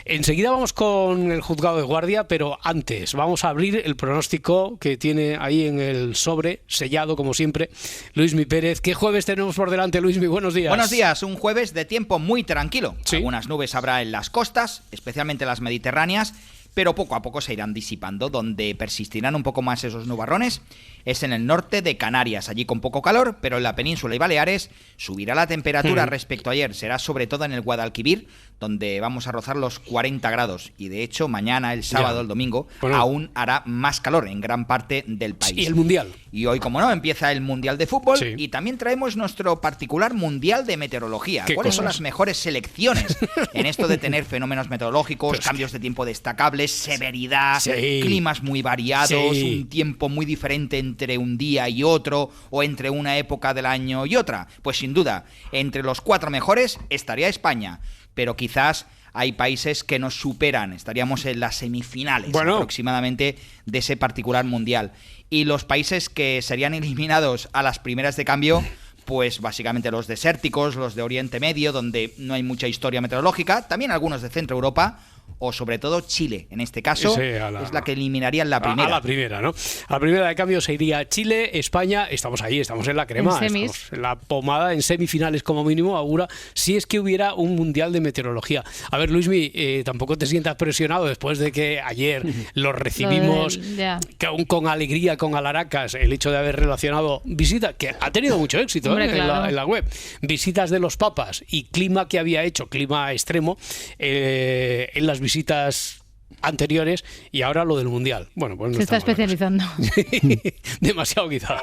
Enseguida vamos con el juzgado de guardia, pero antes vamos a abrir el pronóstico que tiene ahí en el sobre, sellado como siempre, Luismi Pérez. ¿Qué jueves tenemos por delante, Luismi? Buenos días. Buenos días, un jueves de tiempo muy tranquilo. Sí. Algunas nubes habrá en las costas, especialmente las mediterráneas, pero poco a poco se irán disipando. Donde persistirán un poco más esos nubarrones es en el norte de Canarias, allí con poco calor, pero en la península y Baleares subirá la temperatura respecto a ayer. Será sobre todo en el Guadalquivir, donde vamos a rozar los 40 grados. Y de hecho, mañana, el sábado, el domingo, aún hará más calor en gran parte del país. Y el Mundial. Y hoy, como no, empieza el Mundial de Fútbol y también traemos nuestro particular Mundial de Meteorología. ¿Cuáles son las mejores selecciones en esto de tener fenómenos meteorológicos, cambios de tiempo destacables, severidad, climas muy variados, un tiempo muy diferente entre un día y otro o entre una época del año y otra? Pues sin duda, entre los 4 mejores estaría España, pero quizás hay países que nos superan. Estaríamos en las semifinales aproximadamente de ese particular mundial. Y los países que serían eliminados a las primeras de cambio, pues básicamente los desérticos, los de Oriente Medio, donde no hay mucha historia meteorológica, también algunos de Centro Europa, o sobre todo Chile, en este caso, es la que eliminaría en la primera. A la primera, ¿no? A la primera de cambio se iría Chile, España, estamos ahí, estamos en la crema, estamos en la pomada, en semifinales como mínimo, augura, si es que hubiera un Mundial de Meteorología. A ver, Luismi, tampoco te sientas presionado después de que ayer lo recibimos con alegría, con alaracas, el hecho de haber relacionado visitas, que ha tenido mucho éxito en la web, visitas de los papas y clima que había hecho, clima extremo, en las visitas anteriores, y ahora lo del Mundial. Bueno, pues no se está especializando. Demasiado quizá.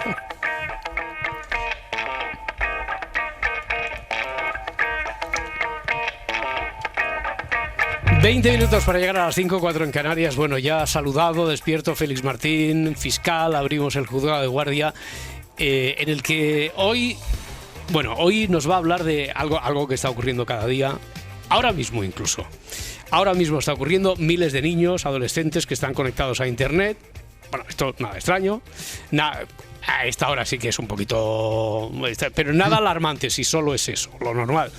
...20 minutos para llegar a las 5:04 en Canarias. Bueno, ya saludado, despierto Félix Martín, fiscal, abrimos el juzgado de guardia, en el que hoy nos va a hablar de algo que está ocurriendo cada día, ahora mismo incluso. Ahora mismo está ocurriendo, miles de niños, adolescentes que están conectados a Internet. Bueno, esto nada extraño, a esta hora sí que es un poquito... pero nada alarmante, si solo es eso, lo normal.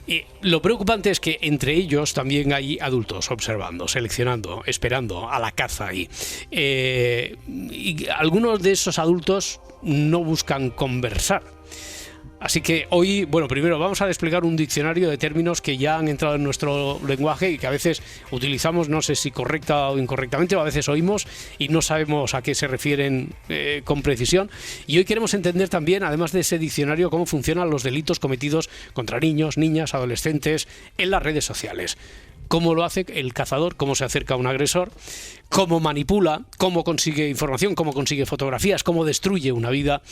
Y lo preocupante es que entre ellos también hay adultos observando, seleccionando, esperando a la caza ahí. Y algunos de esos adultos no buscan conversar. Así que hoy, primero vamos a desplegar un diccionario de términos que ya han entrado en nuestro lenguaje y que a veces utilizamos, no sé si correcta o incorrectamente, o a veces oímos y no sabemos a qué se refieren con precisión. Y hoy queremos entender también, además de ese diccionario, cómo funcionan los delitos cometidos contra niños, niñas, adolescentes en las redes sociales. Cómo lo hace el cazador, cómo se acerca a un agresor, cómo manipula, cómo consigue información, cómo consigue fotografías, cómo destruye una vida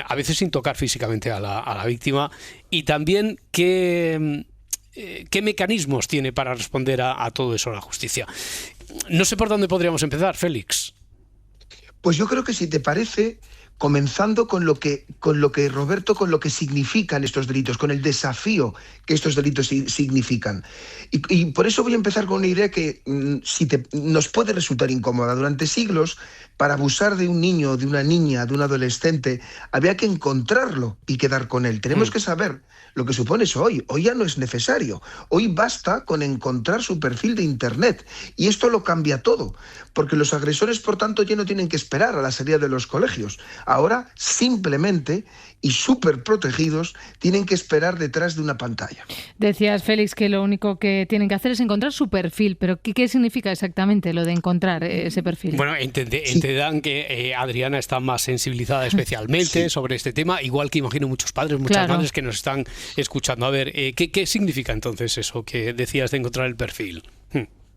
a veces sin tocar físicamente a la víctima, y también qué mecanismos tiene para responder a todo eso la justicia. No sé por dónde podríamos empezar, Félix. Pues yo creo que, si te parece, comenzando con lo que Roberto, con lo que significan estos delitos, con el desafío que estos delitos significan. Y por eso voy a empezar con una idea que nos puede resultar incómoda. Durante siglos, para abusar de un niño, de una niña, de un adolescente, había que encontrarlo y quedar con él. Tenemos que saber lo que supone eso hoy. Hoy ya no es necesario. Hoy basta con encontrar su perfil de Internet. Y esto lo cambia todo, porque los agresores, por tanto, ya no tienen que esperar a la salida de los colegios. Ahora, simplemente, y súper protegidos, tienen que esperar detrás de una pantalla. Decías, Félix, que lo único que tienen que hacer es encontrar su perfil, pero ¿qué significa exactamente lo de encontrar ese perfil? Bueno, entenderán que Adriana está más sensibilizada especialmente sobre este tema, igual que imagino muchos padres, muchas madres que nos están escuchando. A ver, ¿qué significa entonces eso que decías de encontrar el perfil?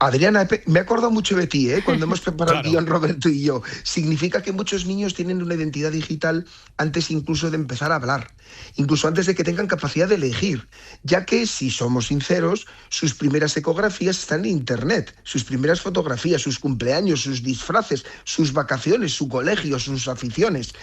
Adriana, me he acordado mucho de ti, cuando hemos preparado el guión, Roberto y yo. Significa que muchos niños tienen una identidad digital antes incluso de empezar a hablar, incluso antes de que tengan capacidad de elegir, ya que, si somos sinceros, sus primeras ecografías están en Internet, sus primeras fotografías, sus cumpleaños, sus disfraces, sus vacaciones, su colegio, sus aficiones,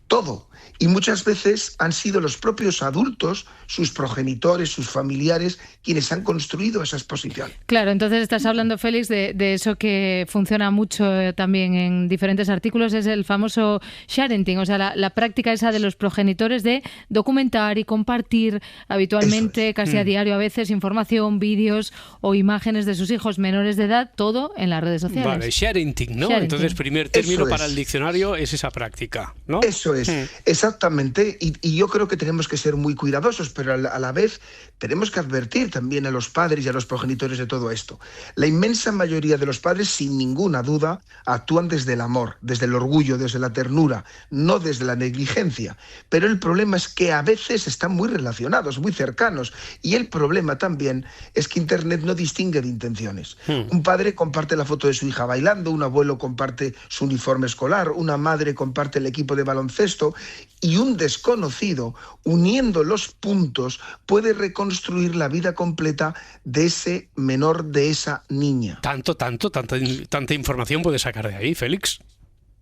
todo. Y muchas veces han sido los propios adultos, sus progenitores, sus familiares, quienes han construido esa exposición. Claro, entonces estás hablando, Félix, de eso que funciona mucho también en diferentes artículos, es el famoso sharing, o sea, la práctica esa de los progenitores de documentar y compartir habitualmente, casi a diario a veces, información, vídeos o imágenes de sus hijos menores de edad, todo en las redes sociales. Vale, sharing, ¿no? Entonces, primer término para el diccionario es esa práctica, ¿no? Eso Eso es, exactamente. Y yo creo que tenemos que ser muy cuidadosos, pero a la vez tenemos que advertir también a los padres y a los progenitores de todo esto. La inmensa mayoría de los padres, sin ninguna duda, actúan desde el amor, desde el orgullo, desde la ternura, no desde la negligencia. Pero el problema es que a veces están muy relacionados, muy cercanos. Y el problema también es que Internet no distingue de intenciones. Un padre comparte la foto de su hija bailando, un abuelo comparte su uniforme escolar, una madre comparte el equipo de baloncesto, y un desconocido, uniendo los puntos, puede reconstruir la vida completa de ese menor, de esa niña. Tanta información puede sacar de ahí, Félix.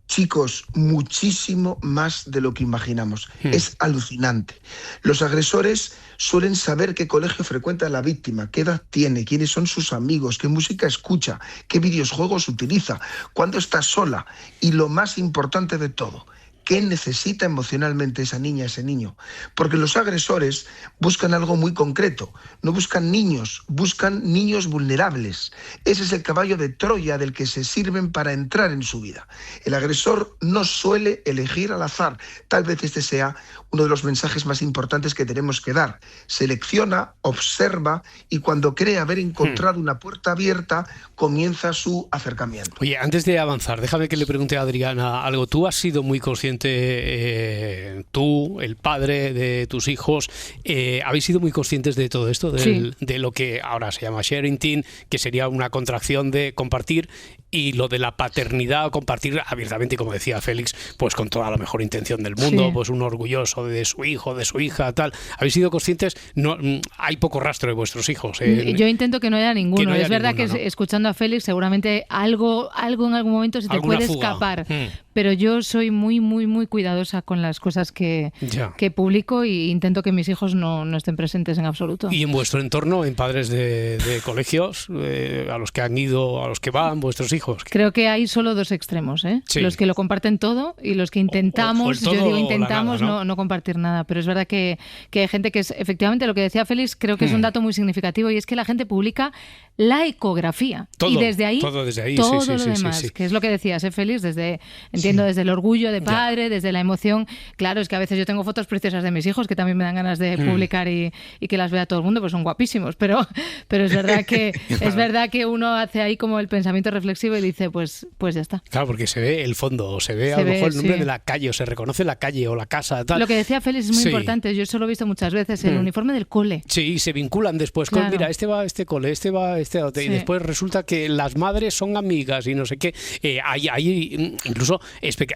Chicos, muchísimo más de lo que imaginamos. Es alucinante. Los agresores suelen saber qué colegio frecuenta la víctima, qué edad tiene, quiénes son sus amigos, qué música escucha, qué videojuegos utiliza, cuándo está sola y, lo más importante de todo, qué necesita emocionalmente esa niña, ese niño. Porque los agresores buscan algo muy concreto. No buscan niños, buscan niños vulnerables. Ese es el caballo de Troya del que se sirven para entrar en su vida. El agresor no suele elegir al azar. Tal vez este sea uno de los mensajes más importantes que tenemos que dar. Selecciona, observa y cuando cree haber encontrado una puerta abierta, comienza su acercamiento. Oye, antes de avanzar, déjame que le pregunte a Adriana algo. Tú has sido muy consciente, tú, el padre de tus hijos, habéis sido muy conscientes de todo esto, de lo que ahora se llama sharing, que sería una contracción de compartir, y lo de la paternidad, compartir abiertamente, como decía Félix, pues con toda la mejor intención del mundo, pues un orgulloso de su hijo, de su hija, tal. ¿Habéis sido conscientes? No, hay poco rastro de vuestros hijos. Yo intento que no haya ninguno. Es verdad que escuchando a Félix seguramente algo en algún momento se te puede escapar. Pero yo soy muy, muy, muy cuidadosa con las cosas que publico, y intento que mis hijos no estén presentes en absoluto. ¿Y en vuestro entorno, en padres de colegios, a los que han ido, a los que van vuestros hijos? Creo que hay solo dos extremos, los que lo comparten todo y los que intentamos, yo digo intentamos, no compartir nada. Pero es verdad que hay gente que es, efectivamente, lo que decía Félix, creo que es un dato muy significativo, y es que la gente publica la ecografía. Y desde ahí, todo lo demás, que es lo que decías, Félix, entiendo desde el orgullo de padre, desde la emoción. Claro, es que a veces yo tengo fotos preciosas de mis hijos que también me dan ganas de publicar y que las vea todo el mundo, pues son guapísimos, pero es verdad que es verdad que uno hace ahí como el pensamiento reflexivo y dice, pues ya está. Claro, porque se ve el fondo, se ve a lo mejor el nombre de la calle, o se reconoce la calle o la casa, tal. Lo que decía Félix es muy importante, yo eso lo he visto muchas veces, el uniforme del cole. Sí, se vinculan después con, mira, este va a este cole, este va a este otro, y después resulta que las madres son amigas y no sé qué. Hay incluso,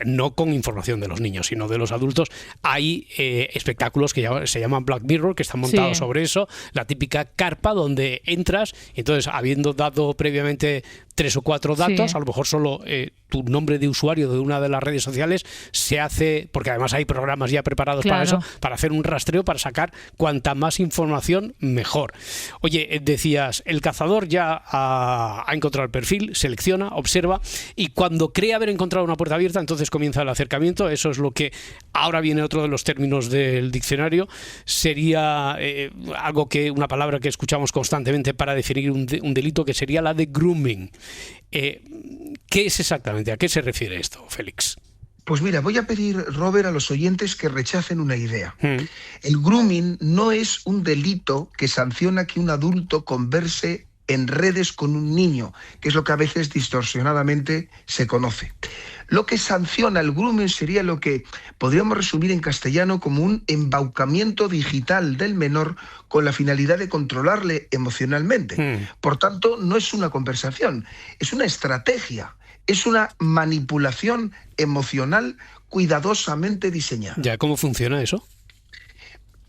no con información de los niños, sino de los adultos, hay espectáculos que se llaman Black Mirror, que están montados sobre eso, la típica carpa donde entras, y entonces, habiendo dado previamente 3 o 4 datos, a lo mejor solo tu nombre de usuario de una de las redes sociales se hace, porque además hay programas ya preparados para eso, para hacer un rastreo, para sacar cuanta más información mejor. Oye, decías, el cazador ya ha encontrado el perfil, selecciona, observa, y cuando cree haber encontrado una puerta abierta, entonces comienza el acercamiento. Eso es lo que ahora viene otro de los términos del diccionario, sería una palabra que escuchamos constantemente para definir un delito, que sería la de grooming. ¿Qué es exactamente? ¿A qué se refiere esto, Félix? Pues mira, voy a pedir, Robert, a los oyentes que rechacen una idea. El grooming no es un delito que sanciona que un adulto converse en redes con un niño, que es lo que a veces distorsionadamente se conoce. Lo que sanciona el grooming sería lo que podríamos resumir en castellano como un embaucamiento digital del menor con la finalidad de controlarle emocionalmente. Por tanto, no es una conversación, es una estrategia, es una manipulación emocional cuidadosamente diseñada. Ya, ¿cómo funciona eso?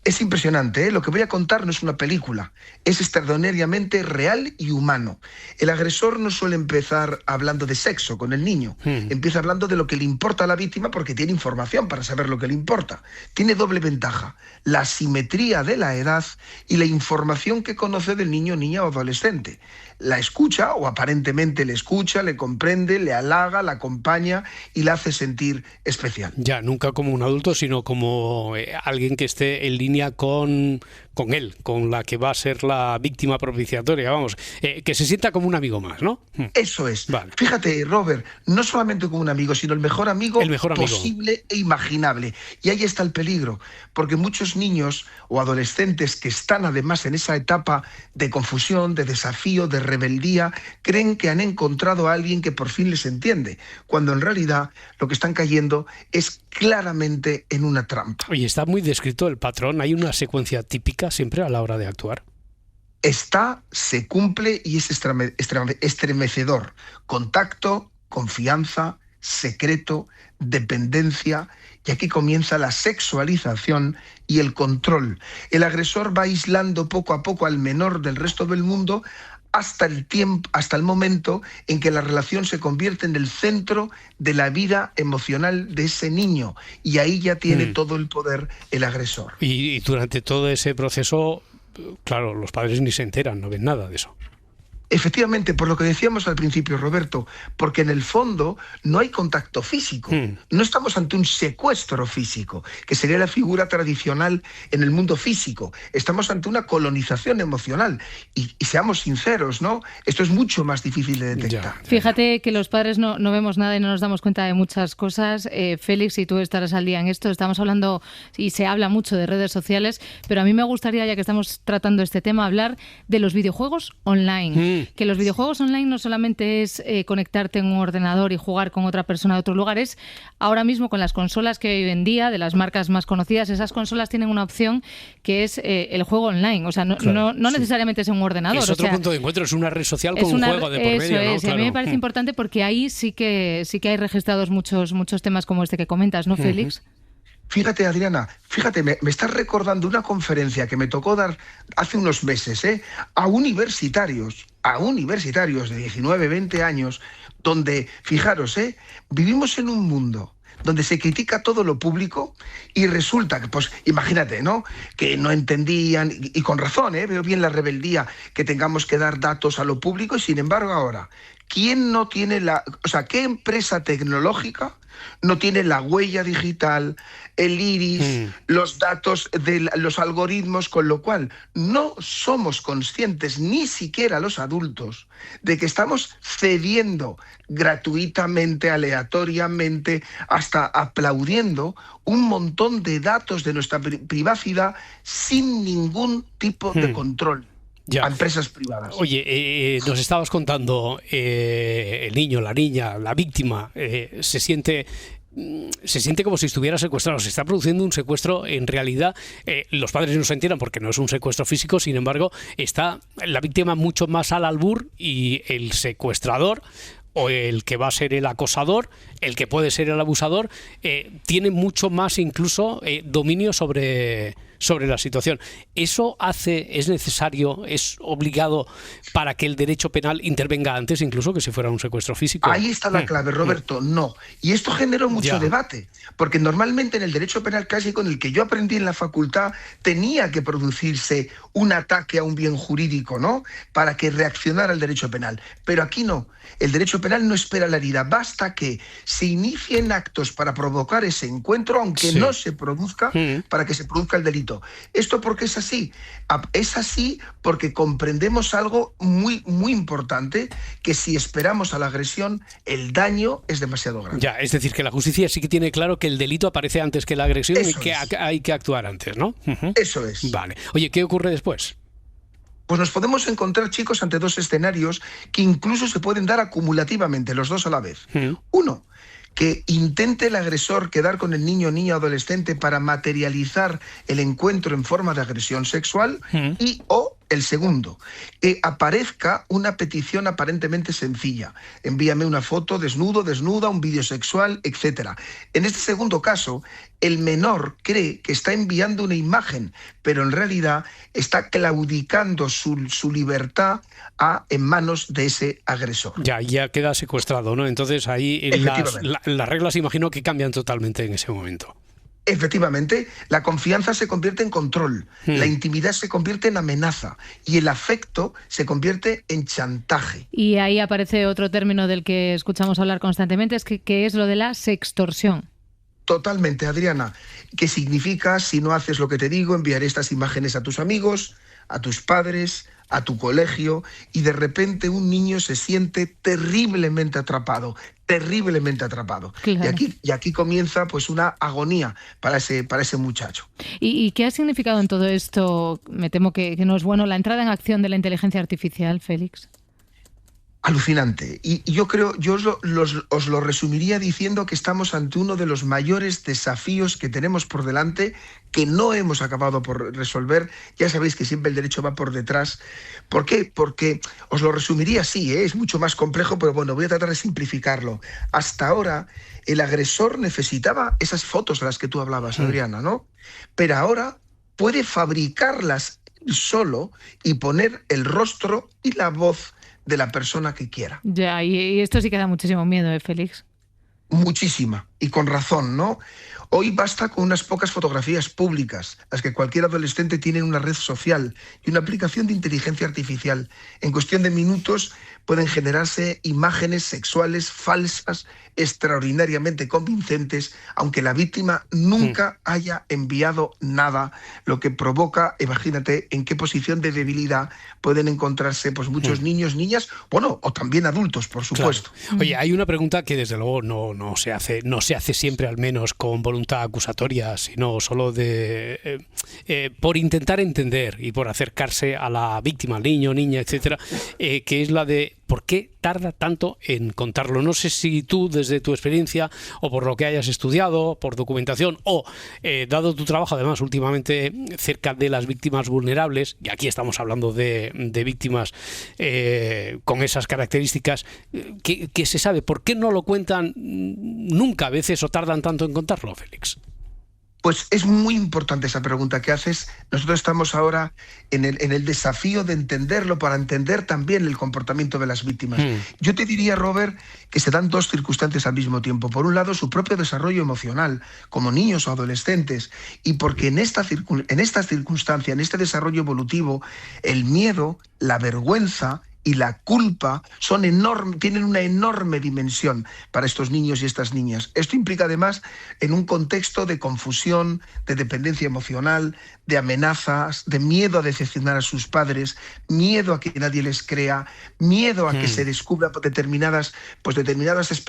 Es impresionante, ¿eh? Lo que voy a contar no es una película, es extraordinariamente real y humano. El agresor no suele empezar hablando de sexo con el niño, empieza hablando de lo que le importa a la víctima porque tiene información para saber lo que le importa. Tiene doble ventaja, la asimetría de la edad y la información que conoce del niño, niña o adolescente. La escucha, o aparentemente le escucha, le comprende, le halaga, la acompaña y la hace sentir especial. Ya, nunca como un adulto, sino como alguien que esté en línea línea con él, con la que va a ser la víctima propiciatoria, vamos, que se sienta como un amigo más, ¿no? Eso es. Vale. Fíjate, Robert, no solamente como un amigo, sino el mejor amigo posible e imaginable. Y ahí está el peligro, porque muchos niños o adolescentes que están además en esa etapa de confusión, de desafío, de rebeldía, creen que han encontrado a alguien que por fin les entiende, cuando en realidad lo que están cayendo es claramente en una trampa. Oye, está muy descrito el patrón, hay una secuencia típica siempre a la hora de actuar. Se cumple y es estremecedor. Contacto, confianza, secreto, dependencia, y aquí comienza la sexualización y el control. El agresor va aislando poco a poco al menor del resto del mundo hasta el momento en que la relación se convierte en el centro de la vida emocional de ese niño, y ahí ya tiene todo el poder el agresor. Y durante todo ese proceso, claro, los padres ni se enteran, no ven nada de eso. Efectivamente, por lo que decíamos al principio, Roberto, porque en el fondo no hay contacto físico. No estamos ante un secuestro físico, que sería la figura tradicional en el mundo físico. Estamos ante una colonización emocional. Y seamos sinceros, ¿no? Esto es mucho más difícil de detectar. Fíjate que los padres no vemos nada y no nos damos cuenta de muchas cosas. Félix, y tú estarás al día en esto, estamos hablando y se habla mucho de redes sociales, pero a mí me gustaría, ya que estamos tratando este tema, hablar de los videojuegos online. Que los videojuegos online no solamente es conectarte en un ordenador y jugar con otra persona de otro lugar, es ahora mismo con las consolas que hay hoy en día, de las marcas más conocidas, esas consolas tienen una opción que es el juego online. O sea, no necesariamente es en un ordenador. Es otro punto de encuentro, es una red social con un juego de por medio. Eso es, ¿no? y a mí me parece importante porque ahí sí que hay registrados muchos temas como este que comentas, ¿no, Félix? Fíjate, Adriana, me estás recordando una conferencia que me tocó dar hace unos meses, a universitarios de 19, 20 años, donde, fijaros, vivimos en un mundo donde se critica todo lo público y resulta que, pues, imagínate, ¿no?, que no entendían, y con razón, veo bien la rebeldía, que tengamos que dar datos a lo público, y sin embargo ahora, ¿quién no tiene qué empresa tecnológica no tiene la huella digital, el iris, los datos de los algoritmos, con lo cual no somos conscientes, ni siquiera los adultos, de que estamos cediendo gratuitamente, aleatoriamente, hasta aplaudiendo un montón de datos de nuestra privacidad sin ningún tipo de control. A empresas privadas. Oye, nos estabas contando, el niño, la niña, la víctima, se siente como si estuviera secuestrado. Se está produciendo un secuestro. En realidad, los padres no se enteran porque no es un secuestro físico. Sin embargo, está la víctima mucho más al albur, y el secuestrador, o el que va a ser el acosador, el que puede ser el abusador, tiene mucho más incluso dominio sobre la situación. ¿Eso es necesario, es obligado para que el derecho penal intervenga antes incluso que si fuera un secuestro físico? Ahí está la clave, Roberto, no. Y esto generó mucho debate, porque normalmente en el derecho penal clásico, en el que yo aprendí en la facultad, tenía que producirse un ataque a un bien jurídico, ¿no?, para que reaccionara el derecho penal. Pero aquí no. El derecho penal no espera la herida, basta que se inicien actos para provocar ese encuentro, aunque no se produzca, para que se produzca el delito. ¿Esto por qué es así? Es así porque comprendemos algo muy, muy importante, que si esperamos a la agresión, el daño es demasiado grande. Ya, es decir, que la justicia sí que tiene claro que el delito aparece antes que la agresión. Eso, y que hay que actuar antes, ¿no? Eso es. Vale. Oye, ¿qué ocurre después? Pues nos podemos encontrar, chicos, ante dos escenarios que incluso se pueden dar acumulativamente, los dos a la vez. Uno, que intente el agresor quedar con el niño o niña adolescente para materializar el encuentro en forma de agresión sexual, o el segundo, que aparezca una petición aparentemente sencilla. Envíame una foto desnudo, desnuda, un vídeo sexual, etc. En este segundo caso, el menor cree que está enviando una imagen, pero en realidad está claudicando su libertad en manos de ese agresor. Ya queda secuestrado, ¿no? Entonces ahí las reglas, imagino, que cambian totalmente en ese momento. Efectivamente, la confianza se convierte en control, la intimidad se convierte en amenaza y el afecto se convierte en chantaje. Y ahí aparece otro término del que escuchamos hablar constantemente, que es lo de la sextorsión. Totalmente, Adriana. ¿Qué significa? Si no haces lo que te digo, enviaré estas imágenes a tus amigos, a tus padres, a tu colegio, y de repente un niño se siente terriblemente atrapado. Claro. Y aquí comienza pues una agonía para ese muchacho. ¿Y qué ha significado en todo esto? Me temo que no es bueno, la entrada en acción de la inteligencia artificial, Félix. Alucinante. Y yo creo, os lo resumiría diciendo que estamos ante uno de los mayores desafíos que tenemos por delante, que no hemos acabado por resolver. Ya sabéis que siempre el derecho va por detrás. ¿Por qué? Porque os lo resumiría así, es mucho más complejo, pero bueno, voy a tratar de simplificarlo. Hasta ahora, el agresor necesitaba esas fotos de las que tú hablabas, Adriana, ¿no? Pero ahora puede fabricarlas solo y poner el rostro y la voz de la persona que quiera. Ya, y esto sí que da muchísimo miedo, Félix. Muchísima, y con razón, ¿no? Hoy basta con unas pocas fotografías públicas, las que cualquier adolescente tiene en una red social y una aplicación de inteligencia artificial. En cuestión de minutos pueden generarse imágenes sexuales falsas, extraordinariamente convincentes, aunque la víctima nunca haya enviado nada, lo que provoca, imagínate, en qué posición de debilidad pueden encontrarse pues muchos niños, niñas, bueno, o también adultos, por supuesto. Claro. Oye, hay una pregunta que desde luego no se hace siempre, al menos con voluntad acusatoria, sino solo por intentar entender y por acercarse a la víctima, al niño, niña, etcétera, que es la de ¿por qué tarda tanto en contarlo? No sé si tú, desde tu experiencia, o por lo que hayas estudiado, por documentación, o dado tu trabajo, además, últimamente cerca de las víctimas vulnerables, y aquí estamos hablando de víctimas con esas características, ¿qué se sabe? ¿Por qué no lo cuentan nunca a veces o tardan tanto en contarlo, Félix? Pues es muy importante esa pregunta que haces. Nosotros estamos ahora en el desafío de entenderlo para entender también el comportamiento de las víctimas. Yo te diría, Robert, que se dan dos circunstancias al mismo tiempo. Por un lado, su propio desarrollo emocional, como niños o adolescentes, y porque en esta circunstancia, en este desarrollo evolutivo, el miedo, la vergüenza y la culpa tienen una enorme dimensión para estos niños y estas niñas. Esto implica además en un contexto de confusión, de dependencia emocional, de amenazas, de miedo a decepcionar a sus padres, miedo a que nadie les crea, miedo a que se descubra determinadas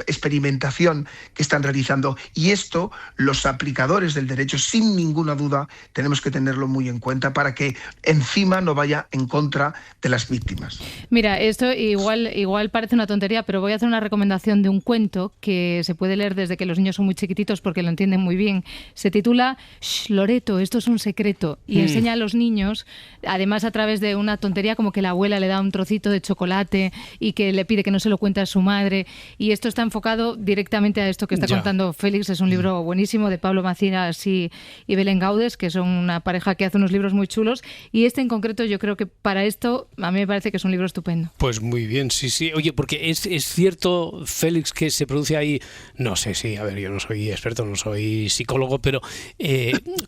experimentación que están realizando. Y esto, los aplicadores del derecho, sin ninguna duda, tenemos que tenerlo muy en cuenta para que encima no vaya en contra de las víctimas. Mira, esto igual parece una tontería, pero voy a hacer una recomendación de un cuento que se puede leer desde que los niños son muy chiquititos porque lo entienden muy bien. Se titula Shh, Loreto, esto es un secreto, y enseña a los niños, además a través de una tontería como que la abuela le da un trocito de chocolate y que le pide que no se lo cuente a su madre, y esto está enfocado directamente a esto que está contando Félix. Es un libro buenísimo de Pablo Macías y Belén Gaudes, que son una pareja que hace unos libros muy chulos, y este en concreto yo creo que para esto a mí me parece que es un libro estupendo. Pues muy bien, sí. Oye, porque es cierto, Félix, que se produce ahí, no sé, sí, a ver, yo no soy experto, no soy psicólogo, pero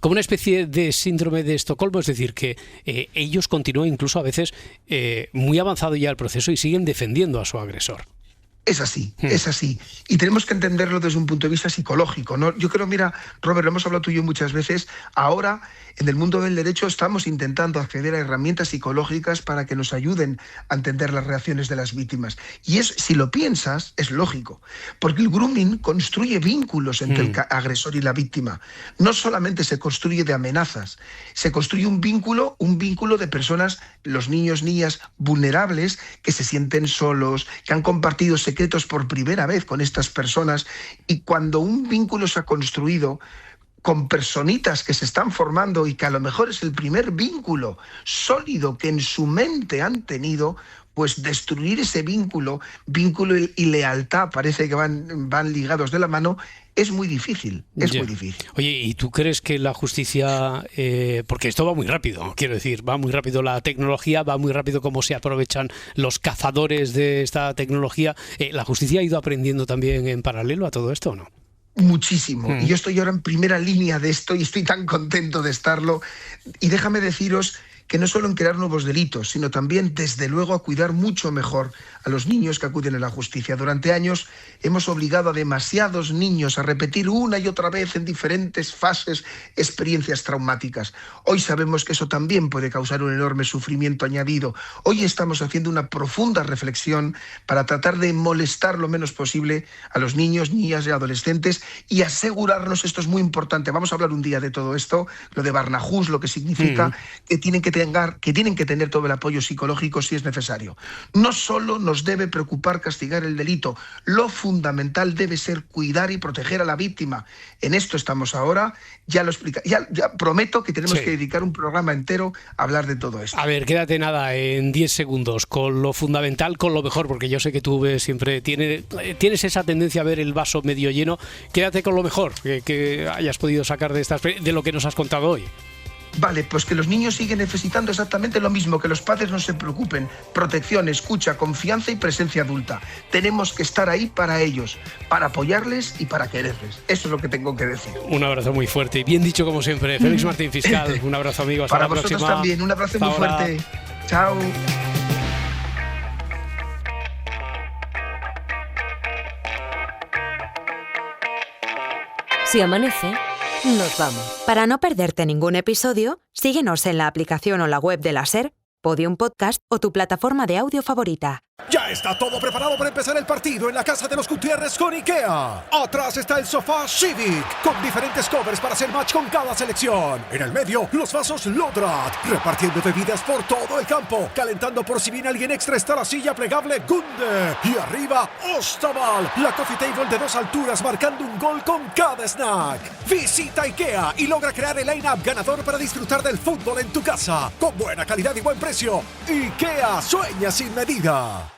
como una especie de síndrome de Estocolmo, es decir, que ellos continúan incluso a veces muy avanzado ya el proceso y siguen defendiendo a su agresor. Es así. Y tenemos que entenderlo desde un punto de vista psicológico, ¿no? Yo creo, mira, Robert, lo hemos hablado tú y yo muchas veces, ahora en el mundo del derecho estamos intentando acceder a herramientas psicológicas para que nos ayuden a entender las reacciones de las víctimas. Y si lo piensas, es lógico, porque el grooming construye vínculos entre el agresor y la víctima. No solamente se construye de amenazas, se construye un vínculo de personas, los niños, niñas vulnerables, que se sienten solos, que han compartido secretos por primera vez con estas personas, y cuando un vínculo se ha construido con personitas que se están formando y que a lo mejor es el primer vínculo sólido que en su mente han tenido, pues destruir ese vínculo y lealtad, parece que van ligados de la mano, es muy difícil, muy difícil. Oye, ¿y tú crees que la justicia, porque esto va muy rápido, quiero decir, va muy rápido la tecnología, va muy rápido cómo se aprovechan los cazadores de esta tecnología, ¿la justicia ha ido aprendiendo también en paralelo a todo esto o no? Muchísimo. Y yo estoy ahora en primera línea de esto y estoy tan contento de estarlo. Y déjame deciros que no solo en crear nuevos delitos, sino también, desde luego, a cuidar mucho mejor a los niños que acuden a la justicia. Durante años hemos obligado a demasiados niños a repetir una y otra vez en diferentes fases experiencias traumáticas. Hoy sabemos que eso también puede causar un enorme sufrimiento añadido. Hoy estamos haciendo una profunda reflexión para tratar de molestar lo menos posible a los niños, niñas y adolescentes y asegurarnos, esto es muy importante, vamos a hablar un día de todo esto, lo de Barnahus, lo que significa que tienen que tener todo el apoyo psicológico si es necesario. No solo nos debe preocupar castigar el delito, lo fundamental debe ser cuidar y proteger a la víctima. En esto estamos ahora, ya lo explica, ya prometo que tenemos que dedicar un programa entero a hablar de todo esto. A ver, quédate nada en 10 segundos con lo fundamental, con lo mejor, porque yo sé que tú siempre tienes esa tendencia a ver el vaso medio lleno. Quédate con lo mejor que hayas podido sacar de lo que nos has contado hoy. Vale, pues que los niños siguen necesitando exactamente lo mismo, que los padres no se preocupen. Protección, escucha, confianza y presencia adulta. Tenemos que estar ahí para ellos, para apoyarles y para quererles. Eso es lo que tengo que decir. Un abrazo muy fuerte y bien dicho como siempre. Félix Martín, fiscal. Un abrazo, amigo. Hasta para la próxima. Para vosotros también. Un abrazo muy fuerte. Chao. Si amanece, nos vamos. Para no perderte ningún episodio, síguenos en la aplicación o la web de la SER, Podium Podcast o tu plataforma de audio favorita. Ya está todo preparado para empezar el partido en la casa de los Gutiérrez con IKEA. Atrás está el sofá Civic, con diferentes covers para hacer match con cada selección. En el medio, los vasos Lodrat, repartiendo bebidas por todo el campo. Calentando por si viene alguien extra está la silla plegable Gunde. Y arriba, Ostaval, la coffee table de 2 alturas marcando un gol con cada snack. Visita IKEA y logra crear el line-up ganador para disfrutar del fútbol en tu casa. Con buena calidad y buen precio. IKEA, sueña sin medida.